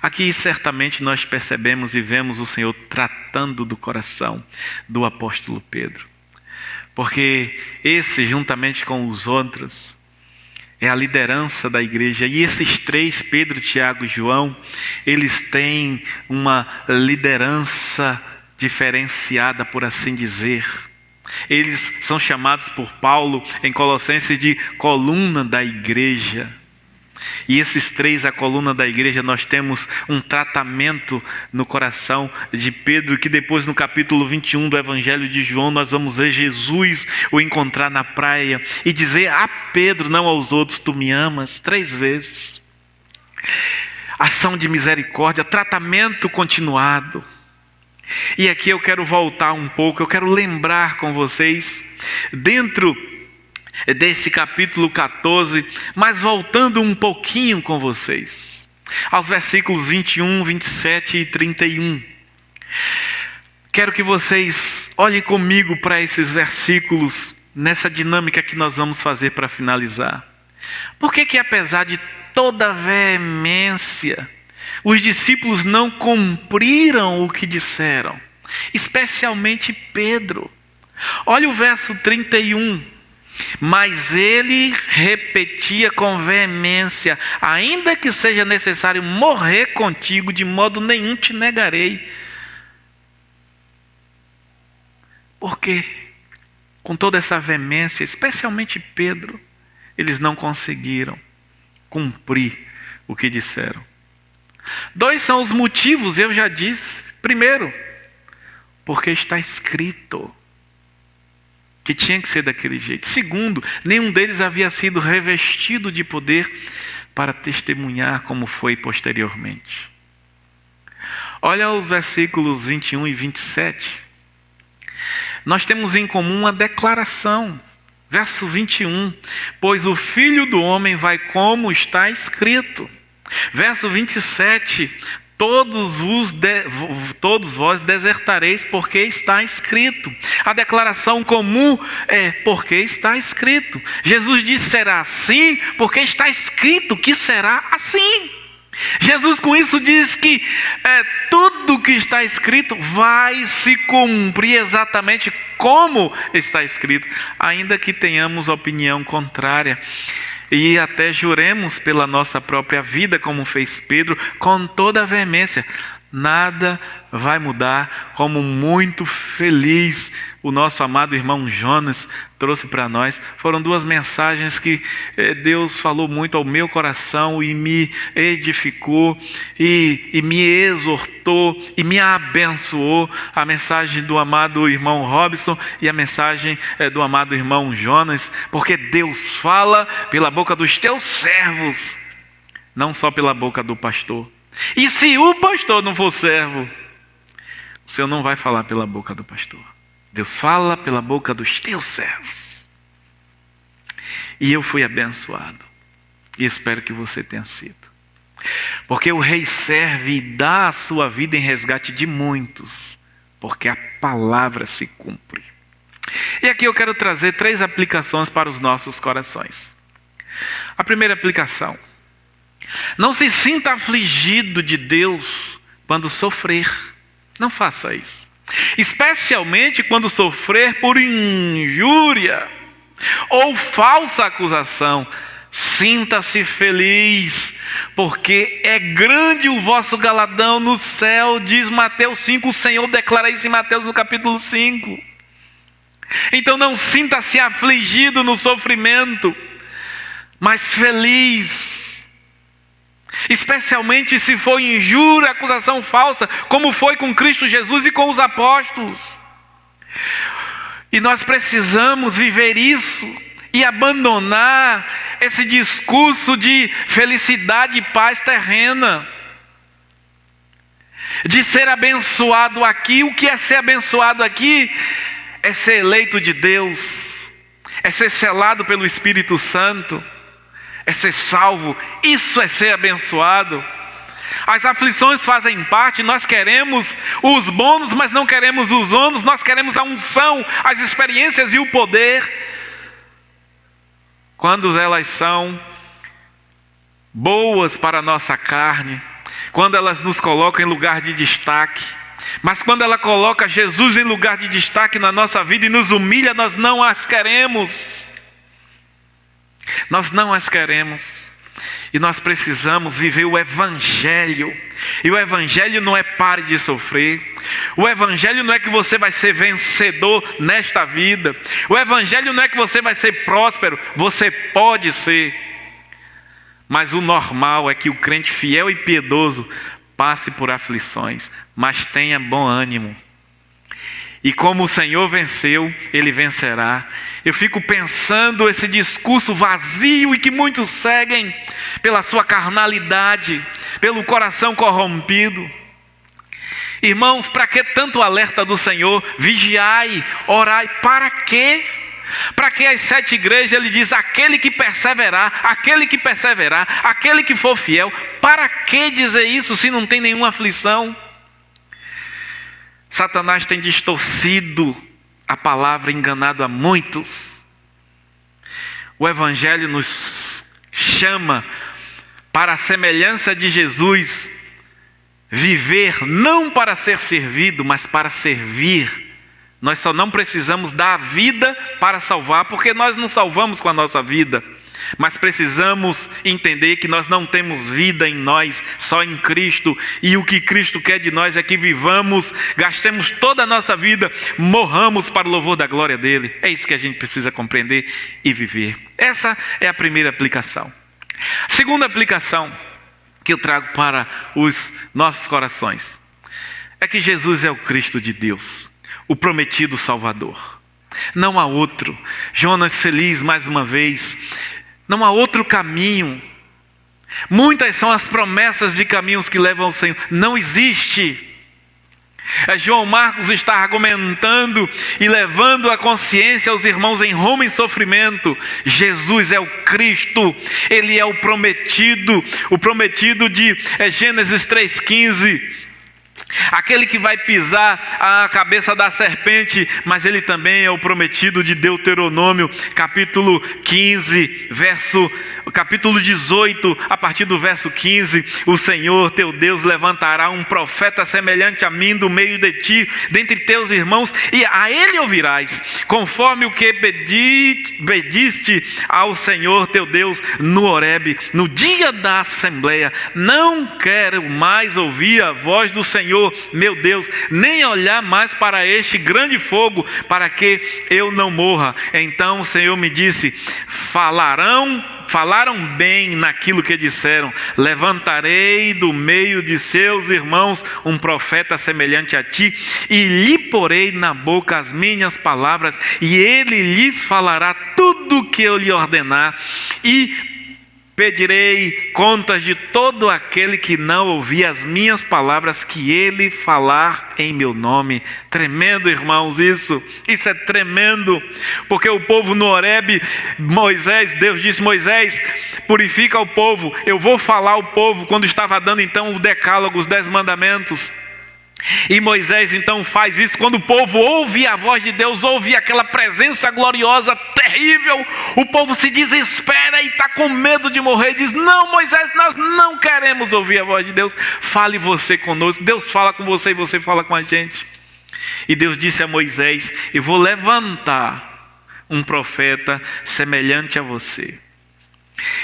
Aqui certamente nós percebemos e vemos o Senhor tratando do coração do apóstolo Pedro. Porque esse, juntamente com os outros, é a liderança da igreja. E esses 3, Pedro, Tiago e João, eles têm uma liderança diferenciada, por assim dizer. Eles são chamados por Paulo em Colossenses de coluna da igreja. E esses 3, a coluna da igreja, nós temos um tratamento no coração de Pedro, que depois no capítulo 21 do Evangelho de João, nós vamos ver Jesus o encontrar na praia e dizer a Pedro, não aos outros, tu me amas, 3 vezes. Ação de misericórdia, tratamento continuado. E aqui eu quero voltar um pouco, eu quero lembrar com vocês, dentro desse capítulo 14, mas voltando um pouquinho com vocês, aos versículos 21, 27 e 31. Quero que vocês olhem comigo para esses versículos, nessa dinâmica que nós vamos fazer para finalizar. Por que apesar de toda a veemência, os discípulos não cumpriram o que disseram? Especialmente Pedro. Olha o verso 31. Mas ele repetia com veemência, ainda que seja necessário morrer contigo, de modo nenhum te negarei. Porque com toda essa veemência, especialmente Pedro, eles não conseguiram cumprir o que disseram. Dois são os motivos, eu já disse. Primeiro, porque está escrito que tinha que ser daquele jeito. Segundo, nenhum deles havia sido revestido de poder para testemunhar como foi posteriormente. Olha os versículos 21 e 27. Nós temos em comum uma declaração. Verso 21. Pois o Filho do Homem vai como está escrito. Verso 27. Todos vós desertareis porque está escrito. A declaração comum é porque está escrito. Jesus disse será assim porque está escrito que será assim. Jesus com isso diz que tudo que está escrito vai se cumprir exatamente como está escrito, ainda que tenhamos opinião contrária. E até juremos pela nossa própria vida, como fez Pedro, com toda a veemência. Nada vai mudar, como muito feliz o nosso amado irmão Jonas trouxe para nós. Foram duas mensagens que Deus falou muito ao meu coração e me edificou e me exortou e me abençoou. A mensagem do amado irmão Robson e a mensagem do amado irmão Jonas, porque Deus fala pela boca dos teus servos, não só pela boca do pastor. E se o pastor não for servo, o Senhor não vai falar pela boca do pastor. Deus fala pela boca dos teus servos. E eu fui abençoado. E espero que você tenha sido. Porque o rei serve e dá a sua vida em resgate de muitos. Porque a palavra se cumpre. E aqui eu quero trazer 3 aplicações para os nossos corações. A primeira aplicação. Não se sinta afligido de Deus quando sofrer. Não faça isso. Especialmente quando sofrer por injúria ou falsa acusação. Sinta-se feliz, porque é grande o vosso galardão no céu, diz Mateus 5. O Senhor declara isso em Mateus no capítulo 5. Então não sinta-se afligido no sofrimento, mas feliz. Especialmente se for injúria, acusação falsa, como foi com Cristo Jesus e com os apóstolos. E nós precisamos viver isso e abandonar esse discurso de felicidade e paz terrena, de ser abençoado aqui. O que é ser abençoado aqui? É ser eleito de Deus, é ser selado pelo Espírito Santo, é ser salvo. Isso é ser abençoado. As aflições fazem parte. Nós queremos os bônus, mas não queremos os ônus. Nós queremos a unção, as experiências e o poder. Quando elas são boas para a nossa carne, quando elas nos colocam em lugar de destaque. Mas quando ela coloca Jesus em lugar de destaque na nossa vida e nos humilha, nós não as queremos. Nós não as queremos. E nós precisamos viver o Evangelho. E o Evangelho não é pare de sofrer. O Evangelho não é que você vai ser vencedor nesta vida. O Evangelho não é que você vai ser próspero. Você pode ser. Mas o normal é que o crente fiel e piedoso passe por aflições, mas tenha bom ânimo. E como o Senhor venceu, Ele vencerá. Eu fico pensando esse discurso vazio e que muitos seguem pela sua carnalidade, pelo coração corrompido. Irmãos, para que tanto alerta do Senhor? Vigiai, orai. Para quê? Para que as 7 igrejas Ele diz: aquele que perseverar, aquele que perseverar, aquele que for fiel. Para que dizer isso se não tem nenhuma aflição? Satanás tem distorcido a palavra, enganado a muitos. O Evangelho nos chama para a semelhança de Jesus, viver não para ser servido, mas para servir. Nós só não precisamos dar a vida para salvar, porque nós não salvamos com a nossa vida. Mas precisamos entender que nós não temos vida em nós, só em Cristo. E o que Cristo quer de nós é que vivamos, gastemos toda a nossa vida, morramos para o louvor da glória dEle. É isso que a gente precisa compreender e viver. Essa é a primeira aplicação. Segunda aplicação. que eu trago para os nossos corações é que Jesus é o Cristo de Deus, o prometido Salvador. Não há outro. Jonas feliz mais uma vez. Não há outro caminho. Muitas são as promessas de caminhos que levam ao Senhor. Não existe. João Marcos está argumentando e levando a consciência aos irmãos em Roma em sofrimento. Jesus é o Cristo, Ele é o prometido de Gênesis 3,15. Aquele que vai pisar a cabeça da serpente, mas ele também é o prometido de Deuteronômio, capítulo 15, capítulo 18, a partir do verso 15. O Senhor teu Deus levantará um profeta semelhante a mim do meio de ti, dentre teus irmãos, e a ele ouvirás, conforme o que pediste ao Senhor teu Deus no Horebe, no dia da assembleia. Não quero mais ouvir a voz do Senhor meu Deus, nem olhar mais para este grande fogo, para que eu não morra. Então o Senhor me disse: falaram bem naquilo que disseram. Levantarei do meio de seus irmãos um profeta semelhante a ti, e lhe porei na boca as minhas palavras, e ele lhes falará tudo o que eu lhe ordenar, e pedirei contas de todo aquele que não ouvir as minhas palavras que ele falar em meu nome. Tremendo, irmãos, isso é tremendo, porque o povo no Horebe, Deus disse: Moisés, purifica o povo. Eu vou falar ao povo, quando estava dando então o decálogo, os 10 mandamentos. E Moisés então faz isso. Quando o povo ouve a voz de Deus, ouve aquela presença gloriosa, terrível, o povo se desespera e está com medo de morrer. Diz: não, Moisés, nós não queremos ouvir a voz de Deus. Fale você conosco. Deus fala com você e você fala com a gente. E Deus disse a Moisés: eu vou levantar um profeta semelhante a você.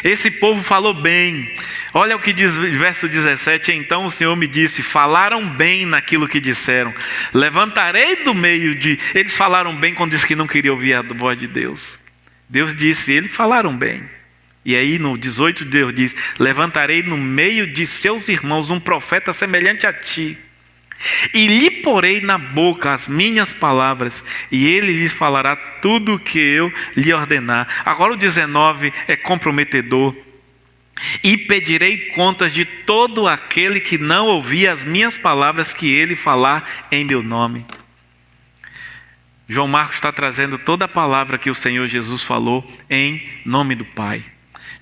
Esse povo falou bem. Olha o que diz verso 17: então o Senhor me disse: falaram bem naquilo que disseram. Levantarei do meio de... Eles falaram bem quando disse que não queria ouvir a voz de Deus. Deus disse: eles falaram bem. E aí no 18 Deus diz: levantarei no meio de seus irmãos um profeta semelhante a ti, e lhe porei na boca as minhas palavras, e ele lhe falará tudo o que eu lhe ordenar. Agora o 19 é comprometedor. E pedirei contas de todo aquele que não ouvir as minhas palavras que ele falar em meu nome. João Marcos está trazendo toda a palavra que o Senhor Jesus falou em nome do Pai.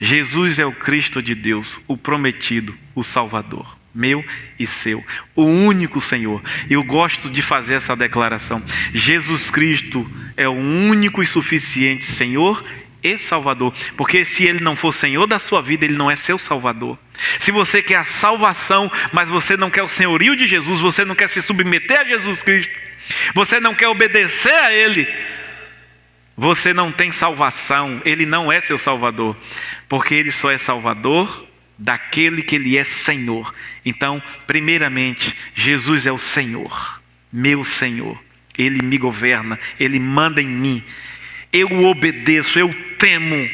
Jesus é o Cristo de Deus, o prometido, o Salvador, meu e seu, o único Senhor. Eu gosto de fazer essa declaração: Jesus Cristo é o único e suficiente Senhor e Salvador, porque se Ele não for Senhor da sua vida, Ele não é seu Salvador. Se você quer a salvação, mas você não quer o senhorio de Jesus, você não quer se submeter a Jesus Cristo, você não quer obedecer a Ele, você não tem salvação. Ele não é seu Salvador, porque Ele só é Salvador daquele que Ele é Senhor. Então, primeiramente, Jesus é o Senhor, meu Senhor. Ele me governa, Ele manda em mim. Eu o obedeço, eu temo.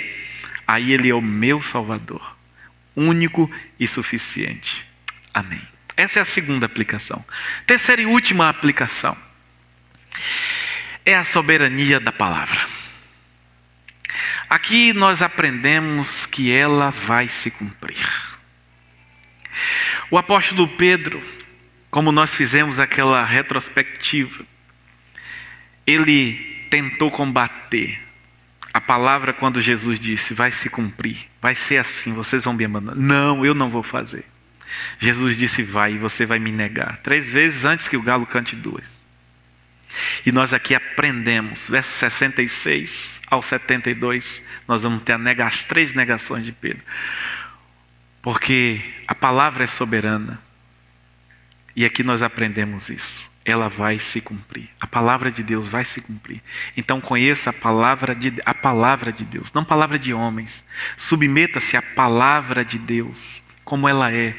Aí Ele é o meu Salvador, único e suficiente. Amém. Essa é a segunda aplicação. Terceira e última aplicação é a soberania da palavra. Aqui nós aprendemos que ela vai se cumprir. O apóstolo Pedro, como nós fizemos aquela retrospectiva, ele tentou combater a palavra quando Jesus disse: vai se cumprir, vai ser assim, vocês vão me abandonar. Não, eu não vou fazer. Jesus disse: vai, e você vai me negar 3 vezes antes que o galo cante 2. E nós aqui aprendemos, versos 66 ao 72, nós vamos ter as 3 negações de Pedro. Porque a palavra é soberana. E aqui nós aprendemos isso. Ela vai se cumprir. A palavra de Deus vai se cumprir. Então conheça a palavra de Deus, não palavra de homens. Submeta-se à palavra de Deus, como ela é.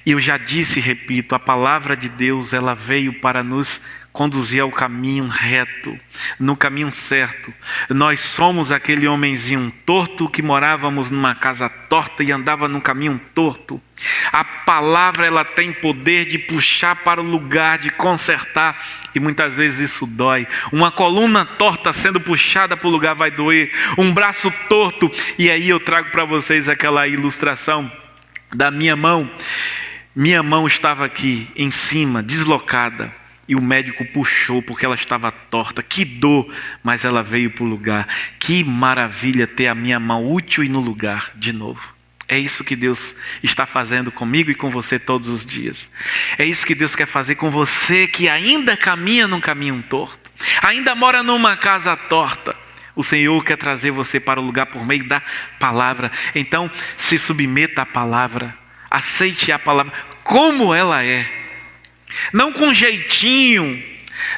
E eu já disse e repito, a palavra de Deus, ela veio para nos conduzir ao caminho reto, no caminho certo. Nós somos aquele homenzinho torto que morávamos numa casa torta e andava num caminho torto. A palavra, ela tem poder de puxar para o lugar, de consertar, e muitas vezes isso dói. Uma coluna torta sendo puxada para o lugar vai doer, um braço torto, e aí eu trago para vocês aquela ilustração da minha mão. Minha mão estava aqui em cima, deslocada, e o médico puxou porque ela estava torta. Que dor, mas ela veio para o lugar. Que maravilha ter a minha mão útil e no lugar de novo. É isso que Deus está fazendo comigo e com você todos os dias. É isso que Deus quer fazer com você que ainda caminha num caminho torto, ainda mora numa casa torta. O Senhor quer trazer você para o lugar por meio da palavra. Então, se submeta à palavra, aceite a palavra como ela é. Não com jeitinho,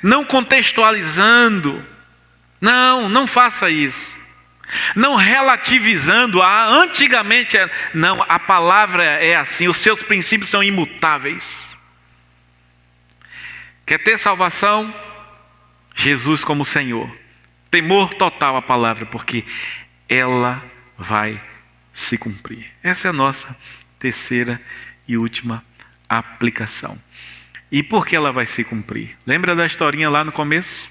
não contextualizando. Não faça isso. Não relativizando. Antigamente, não, a palavra é assim, os seus princípios são imutáveis. Quer ter salvação? Jesus como Senhor. Temor total à palavra, porque ela vai se cumprir. Essa é a nossa terceira e última aplicação. E por que ela vai se cumprir? Lembra da historinha lá no começo?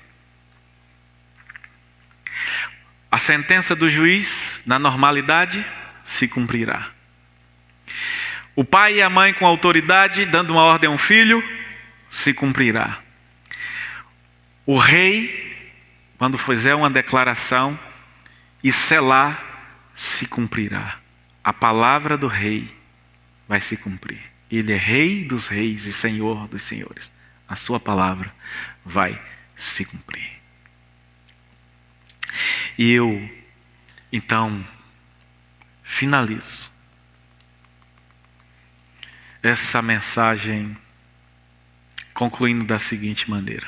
A sentença do juiz, na normalidade, se cumprirá. O pai e a mãe com autoridade, dando uma ordem a um filho, se cumprirá. O rei, quando fizer uma declaração e selar, se cumprirá. A palavra do rei vai se cumprir. Ele é rei dos reis e senhor dos senhores. A sua palavra vai se cumprir. E eu, então, finalizo essa mensagem concluindo da seguinte maneira: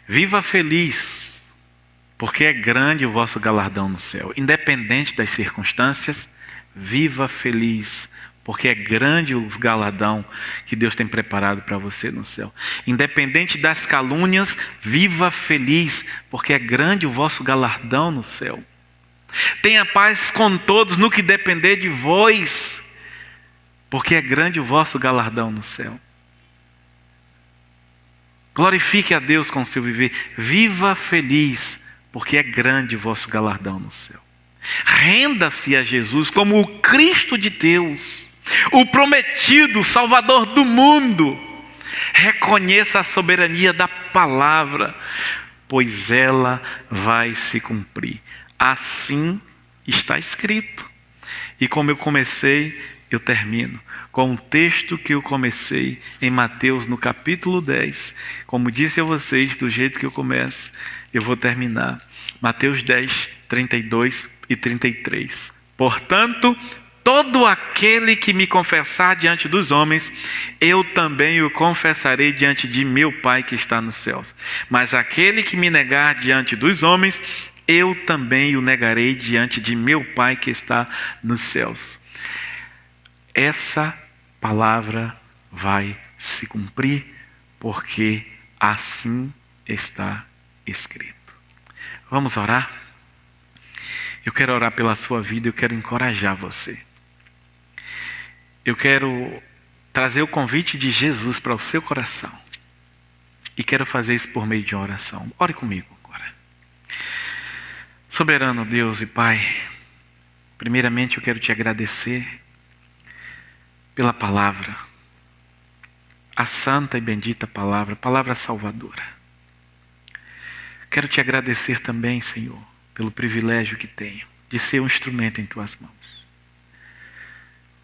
viva feliz, porque é grande o vosso galardão no céu. Independente das circunstâncias, viva feliz, porque é grande o galardão que Deus tem preparado para você no céu. Independente das calúnias, viva feliz, porque é grande o vosso galardão no céu. Tenha paz com todos no que depender de vós, porque é grande o vosso galardão no céu. Glorifique a Deus com o seu viver. Viva feliz, porque é grande o vosso galardão no céu. Renda-se a Jesus como o Cristo de Deus, o prometido Salvador do mundo. Reconheça a soberania da palavra, pois ela vai se cumprir. Assim está escrito. E como eu comecei, eu termino com um texto que eu comecei em Mateus, no capítulo 10. Como disse a vocês, do jeito que eu começo, eu vou terminar. Mateus 10, 32 e 33. Portanto, todo aquele que me confessar diante dos homens, eu também o confessarei diante de meu Pai que está nos céus. Mas aquele que me negar diante dos homens, eu também o negarei diante de meu Pai que está nos céus. Essa palavra vai se cumprir, porque assim está escrito. Vamos orar? Eu quero orar pela sua vida, eu quero encorajar você. Eu quero trazer o convite de Jesus para o seu coração. E quero fazer isso por meio de uma oração. Ore comigo agora. Soberano Deus e Pai, primeiramente eu quero te agradecer pela palavra, a santa e bendita palavra, palavra salvadora. Quero te agradecer também, Senhor, pelo privilégio que tenho de ser um instrumento em tuas mãos.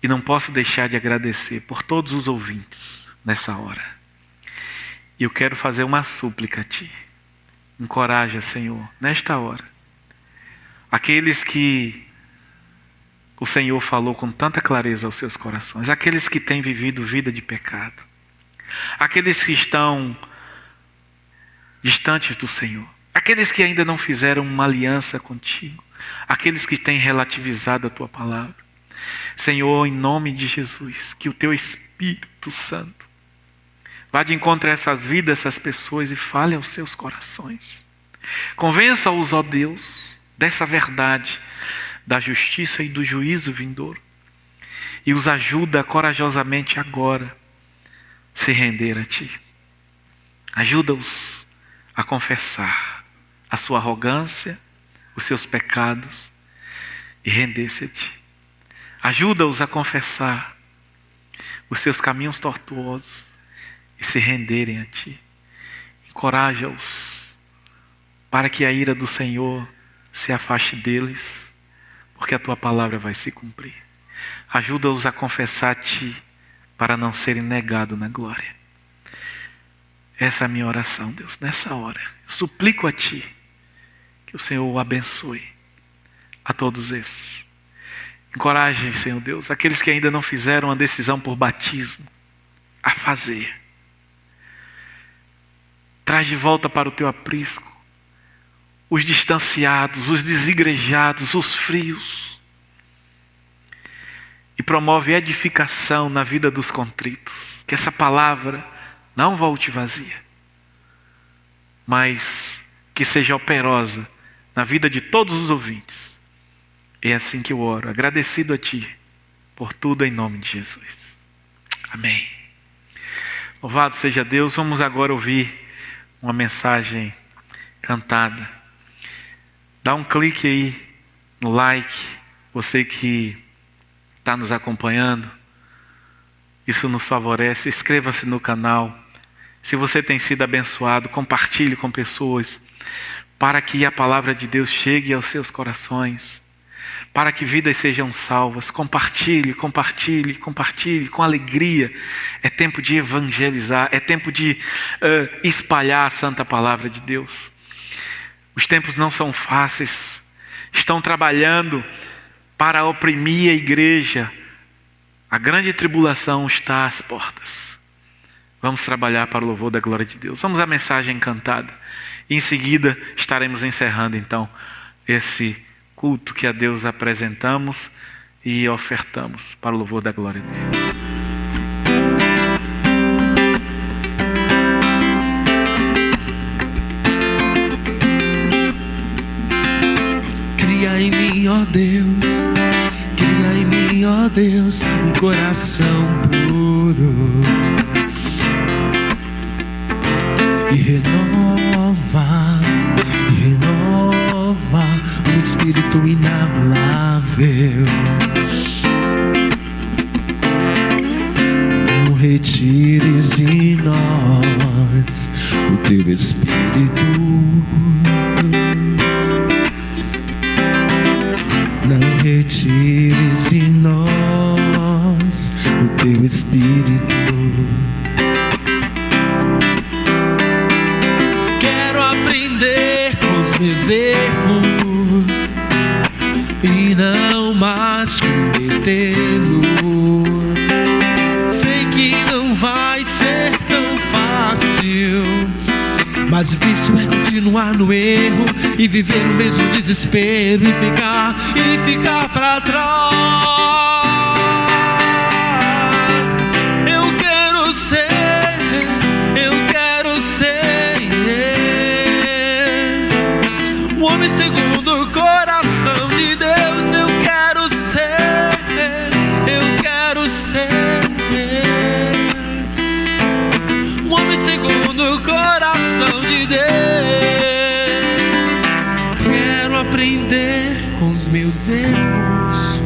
E não posso deixar de agradecer por todos os ouvintes nessa hora. E eu quero fazer uma súplica a Ti. Encoraja, Senhor, nesta hora, aqueles que o Senhor falou com tanta clareza aos seus corações, aqueles que têm vivido vida de pecado, aqueles que estão distantes do Senhor, aqueles que ainda não fizeram uma aliança contigo, aqueles que têm relativizado a Tua palavra. Senhor, em nome de Jesus, que o Teu Espírito Santo Vá de encontro a essas vidas, essas pessoas, e fale aos seus corações. Convença-os, ó Deus, dessa verdade, da justiça e do juízo vindouro. E os ajuda corajosamente agora a se render a Ti. Ajuda-os a confessar a sua arrogância, os seus pecados e render-se a Ti. Ajuda-os a confessar os seus caminhos tortuosos e se renderem a Ti. Encoraja-os para que a ira do Senhor se afaste deles, porque a Tua palavra vai se cumprir. Ajuda-os a confessar a Ti para não serem negados na glória. Essa é a minha oração, Deus, nessa hora. Eu suplico a Ti que o Senhor o abençoe a todos esses. Encoraje, Senhor Deus, aqueles que ainda não fizeram a decisão por batismo, a fazer. Traz de volta para o Teu aprisco os distanciados, os desigrejados, os frios. E promove edificação na vida dos contritos. Que essa palavra não volte vazia, mas que seja operosa na vida de todos os ouvintes. É assim que eu oro, agradecido a Ti por tudo em nome de Jesus. Amém. Louvado seja Deus. Vamos agora ouvir uma mensagem cantada. Dá um clique aí no like, você que está nos acompanhando. Isso nos favorece. Inscreva-se no canal. Se você tem sido abençoado, compartilhe com pessoas, para que a palavra de Deus chegue aos seus corações, para que vidas sejam salvas. Compartilhe, compartilhe, compartilhe com alegria. É tempo de evangelizar, é tempo de espalhar a santa palavra de Deus. Os tempos não são fáceis. Estão trabalhando para oprimir a igreja. A grande tribulação está às portas. Vamos trabalhar para o louvor da glória de Deus. Vamos à mensagem cantada. E em seguida estaremos encerrando então esse culto que a Deus apresentamos e ofertamos para o louvor da glória de Deus. Cria em mim, ó Deus, cria em mim, ó Deus, um coração puro e renova um espírito inabalável. Não retires de nós o Teu Espírito. Não retires de nós o Teu Espírito. Quero aprender com os meus erros e não mais cometê-los. Sei que não vai ser tão fácil, mas difícil é continuar no erro e viver no mesmo desespero e ficar para trás. Eu quero ser um homem segundo o coração de Deus. Eu quero ser um homem segundo o coração de Deus. Quero aprender com os meus erros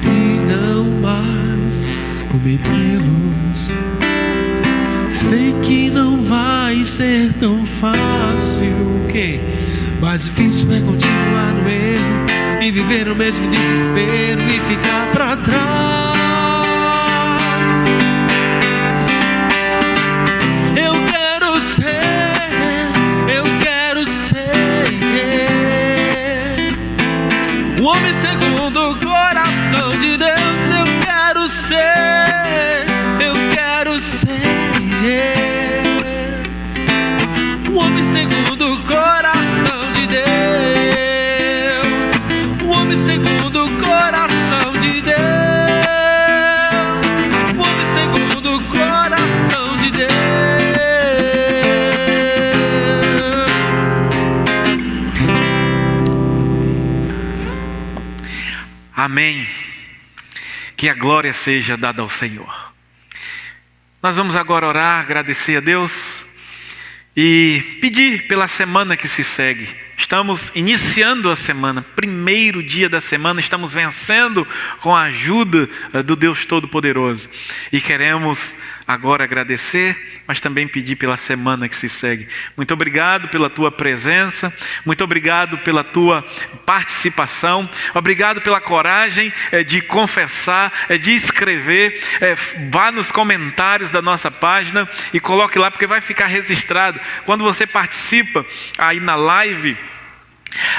e não mais cometê-los. Sei que não vai ser tão fácil, mas difícil é continuar no erro e viver o mesmo desespero e ficar para trás. Eu quero ser um homem segundo o coração de Deus. Eu quero ser um homem segundo o coração de Deus. Um homem segundo o coração de Deus. Amém. Que a glória seja dada ao Senhor. Nós vamos agora orar, agradecer a Deus e pedir pela semana que se segue. Estamos iniciando a semana, primeiro dia da semana, estamos vencendo com a ajuda do Deus Todo-Poderoso. E queremos agora agradecer, mas também pedir pela semana que se segue. Muito obrigado pela tua presença, muito obrigado pela tua participação, obrigado pela coragem de confessar, de escrever. Vá nos comentários da nossa página e coloque lá, porque vai ficar registrado. Quando você participa aí na live,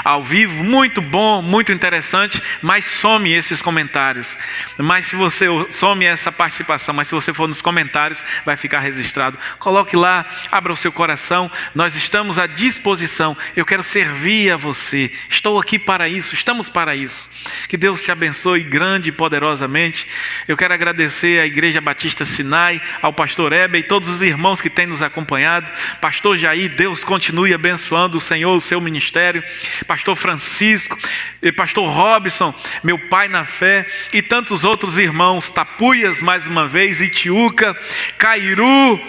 ao vivo, muito bom, muito interessante, mas some esses comentários. Mas se você some essa participação, mas se você for nos comentários, vai ficar registrado. Coloque lá, abra o seu coração, nós estamos à disposição. Eu quero servir a você, estou aqui para isso, estamos para isso. Que Deus te abençoe grande e poderosamente. Eu quero agradecer à Igreja Batista Sinai, ao pastor Heber e todos os irmãos que têm nos acompanhado. Pastor Jair, Deus continue abençoando o Senhor, o seu ministério. Pastor Francisco, e Pastor Robson, meu pai na fé, e tantos outros irmãos, Tapuias mais uma vez, Itiúca, Cairu,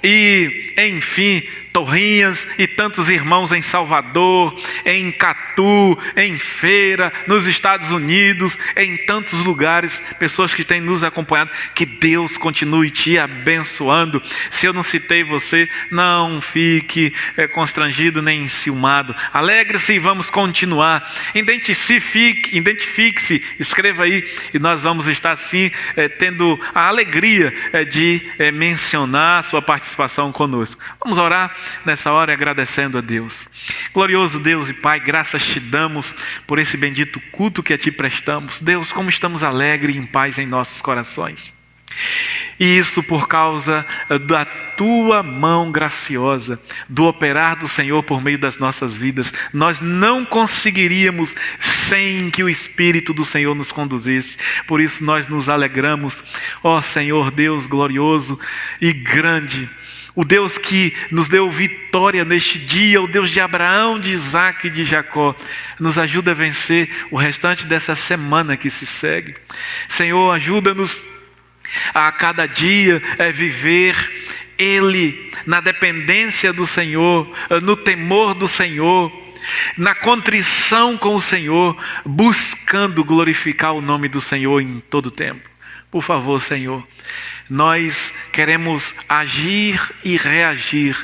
e enfim, Torrinhas, e tantos irmãos em Salvador, em Catu, em Feira, nos Estados Unidos, em tantos lugares, pessoas que têm nos acompanhado. Que Deus continue te abençoando. Se eu não citei você, não fique constrangido nem enciumado. Alegre-se e vamos continuar. Identifique-se, escreva aí, e nós vamos estar sim tendo a alegria de mencionar sua participação conosco. Vamos orar nessa hora agradecendo a Deus. Glorioso Deus e Pai, graças te damos por esse bendito culto que a ti prestamos. Deus, como estamos alegres e em paz em nossos corações. E isso por causa da tua mão graciosa, do operar do Senhor por meio das nossas vidas. Nós não conseguiríamos sem que o Espírito do Senhor nos conduzisse. Por isso nós nos alegramos. Ó Senhor Deus glorioso e grande, o Deus que nos deu vitória neste dia, o Deus de Abraão, de Isaac e de Jacó, nos ajuda a vencer o restante dessa semana que se segue. Senhor, ajuda-nos a cada dia viver Ele na dependência do Senhor, no temor do Senhor, na contrição com o Senhor, buscando glorificar o nome do Senhor em todo o tempo. Por favor, Senhor, nós queremos agir e reagir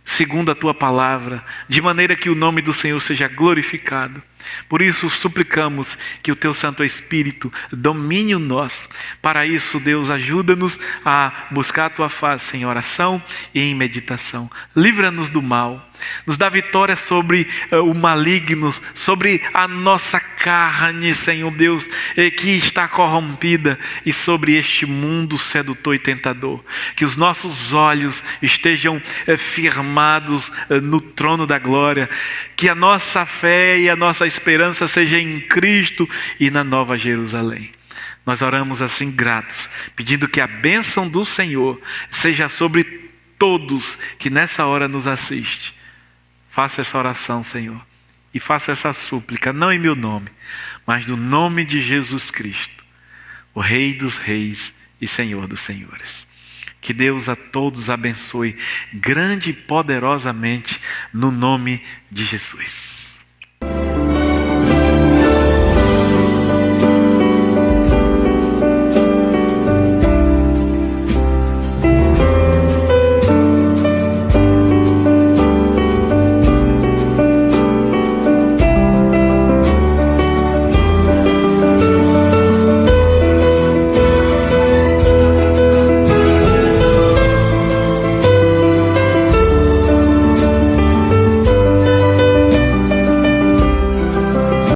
segundo a Tua palavra, de maneira que o nome do Senhor seja glorificado. Por isso suplicamos que o Teu Santo Espírito domine o nosso. Para isso, Deus, ajuda-nos a buscar a Tua face em oração e em meditação. Livra-nos do mal. Nos dá vitória sobre o maligno, sobre a nossa carne, Senhor Deus, que está corrompida, e sobre este mundo sedutor e tentador. Que os nossos olhos estejam firmados no trono da glória. Que a nossa fé e a nossa esperança seja em Cristo e na Nova Jerusalém. Nós oramos assim gratos, pedindo que a bênção do Senhor seja sobre todos que nessa hora nos assistem. Faço essa oração, Senhor, e faço essa súplica, não em meu nome, mas no nome de Jesus Cristo, o Rei dos Reis e Senhor dos Senhores. Que Deus a todos abençoe grande e poderosamente no nome de Jesus.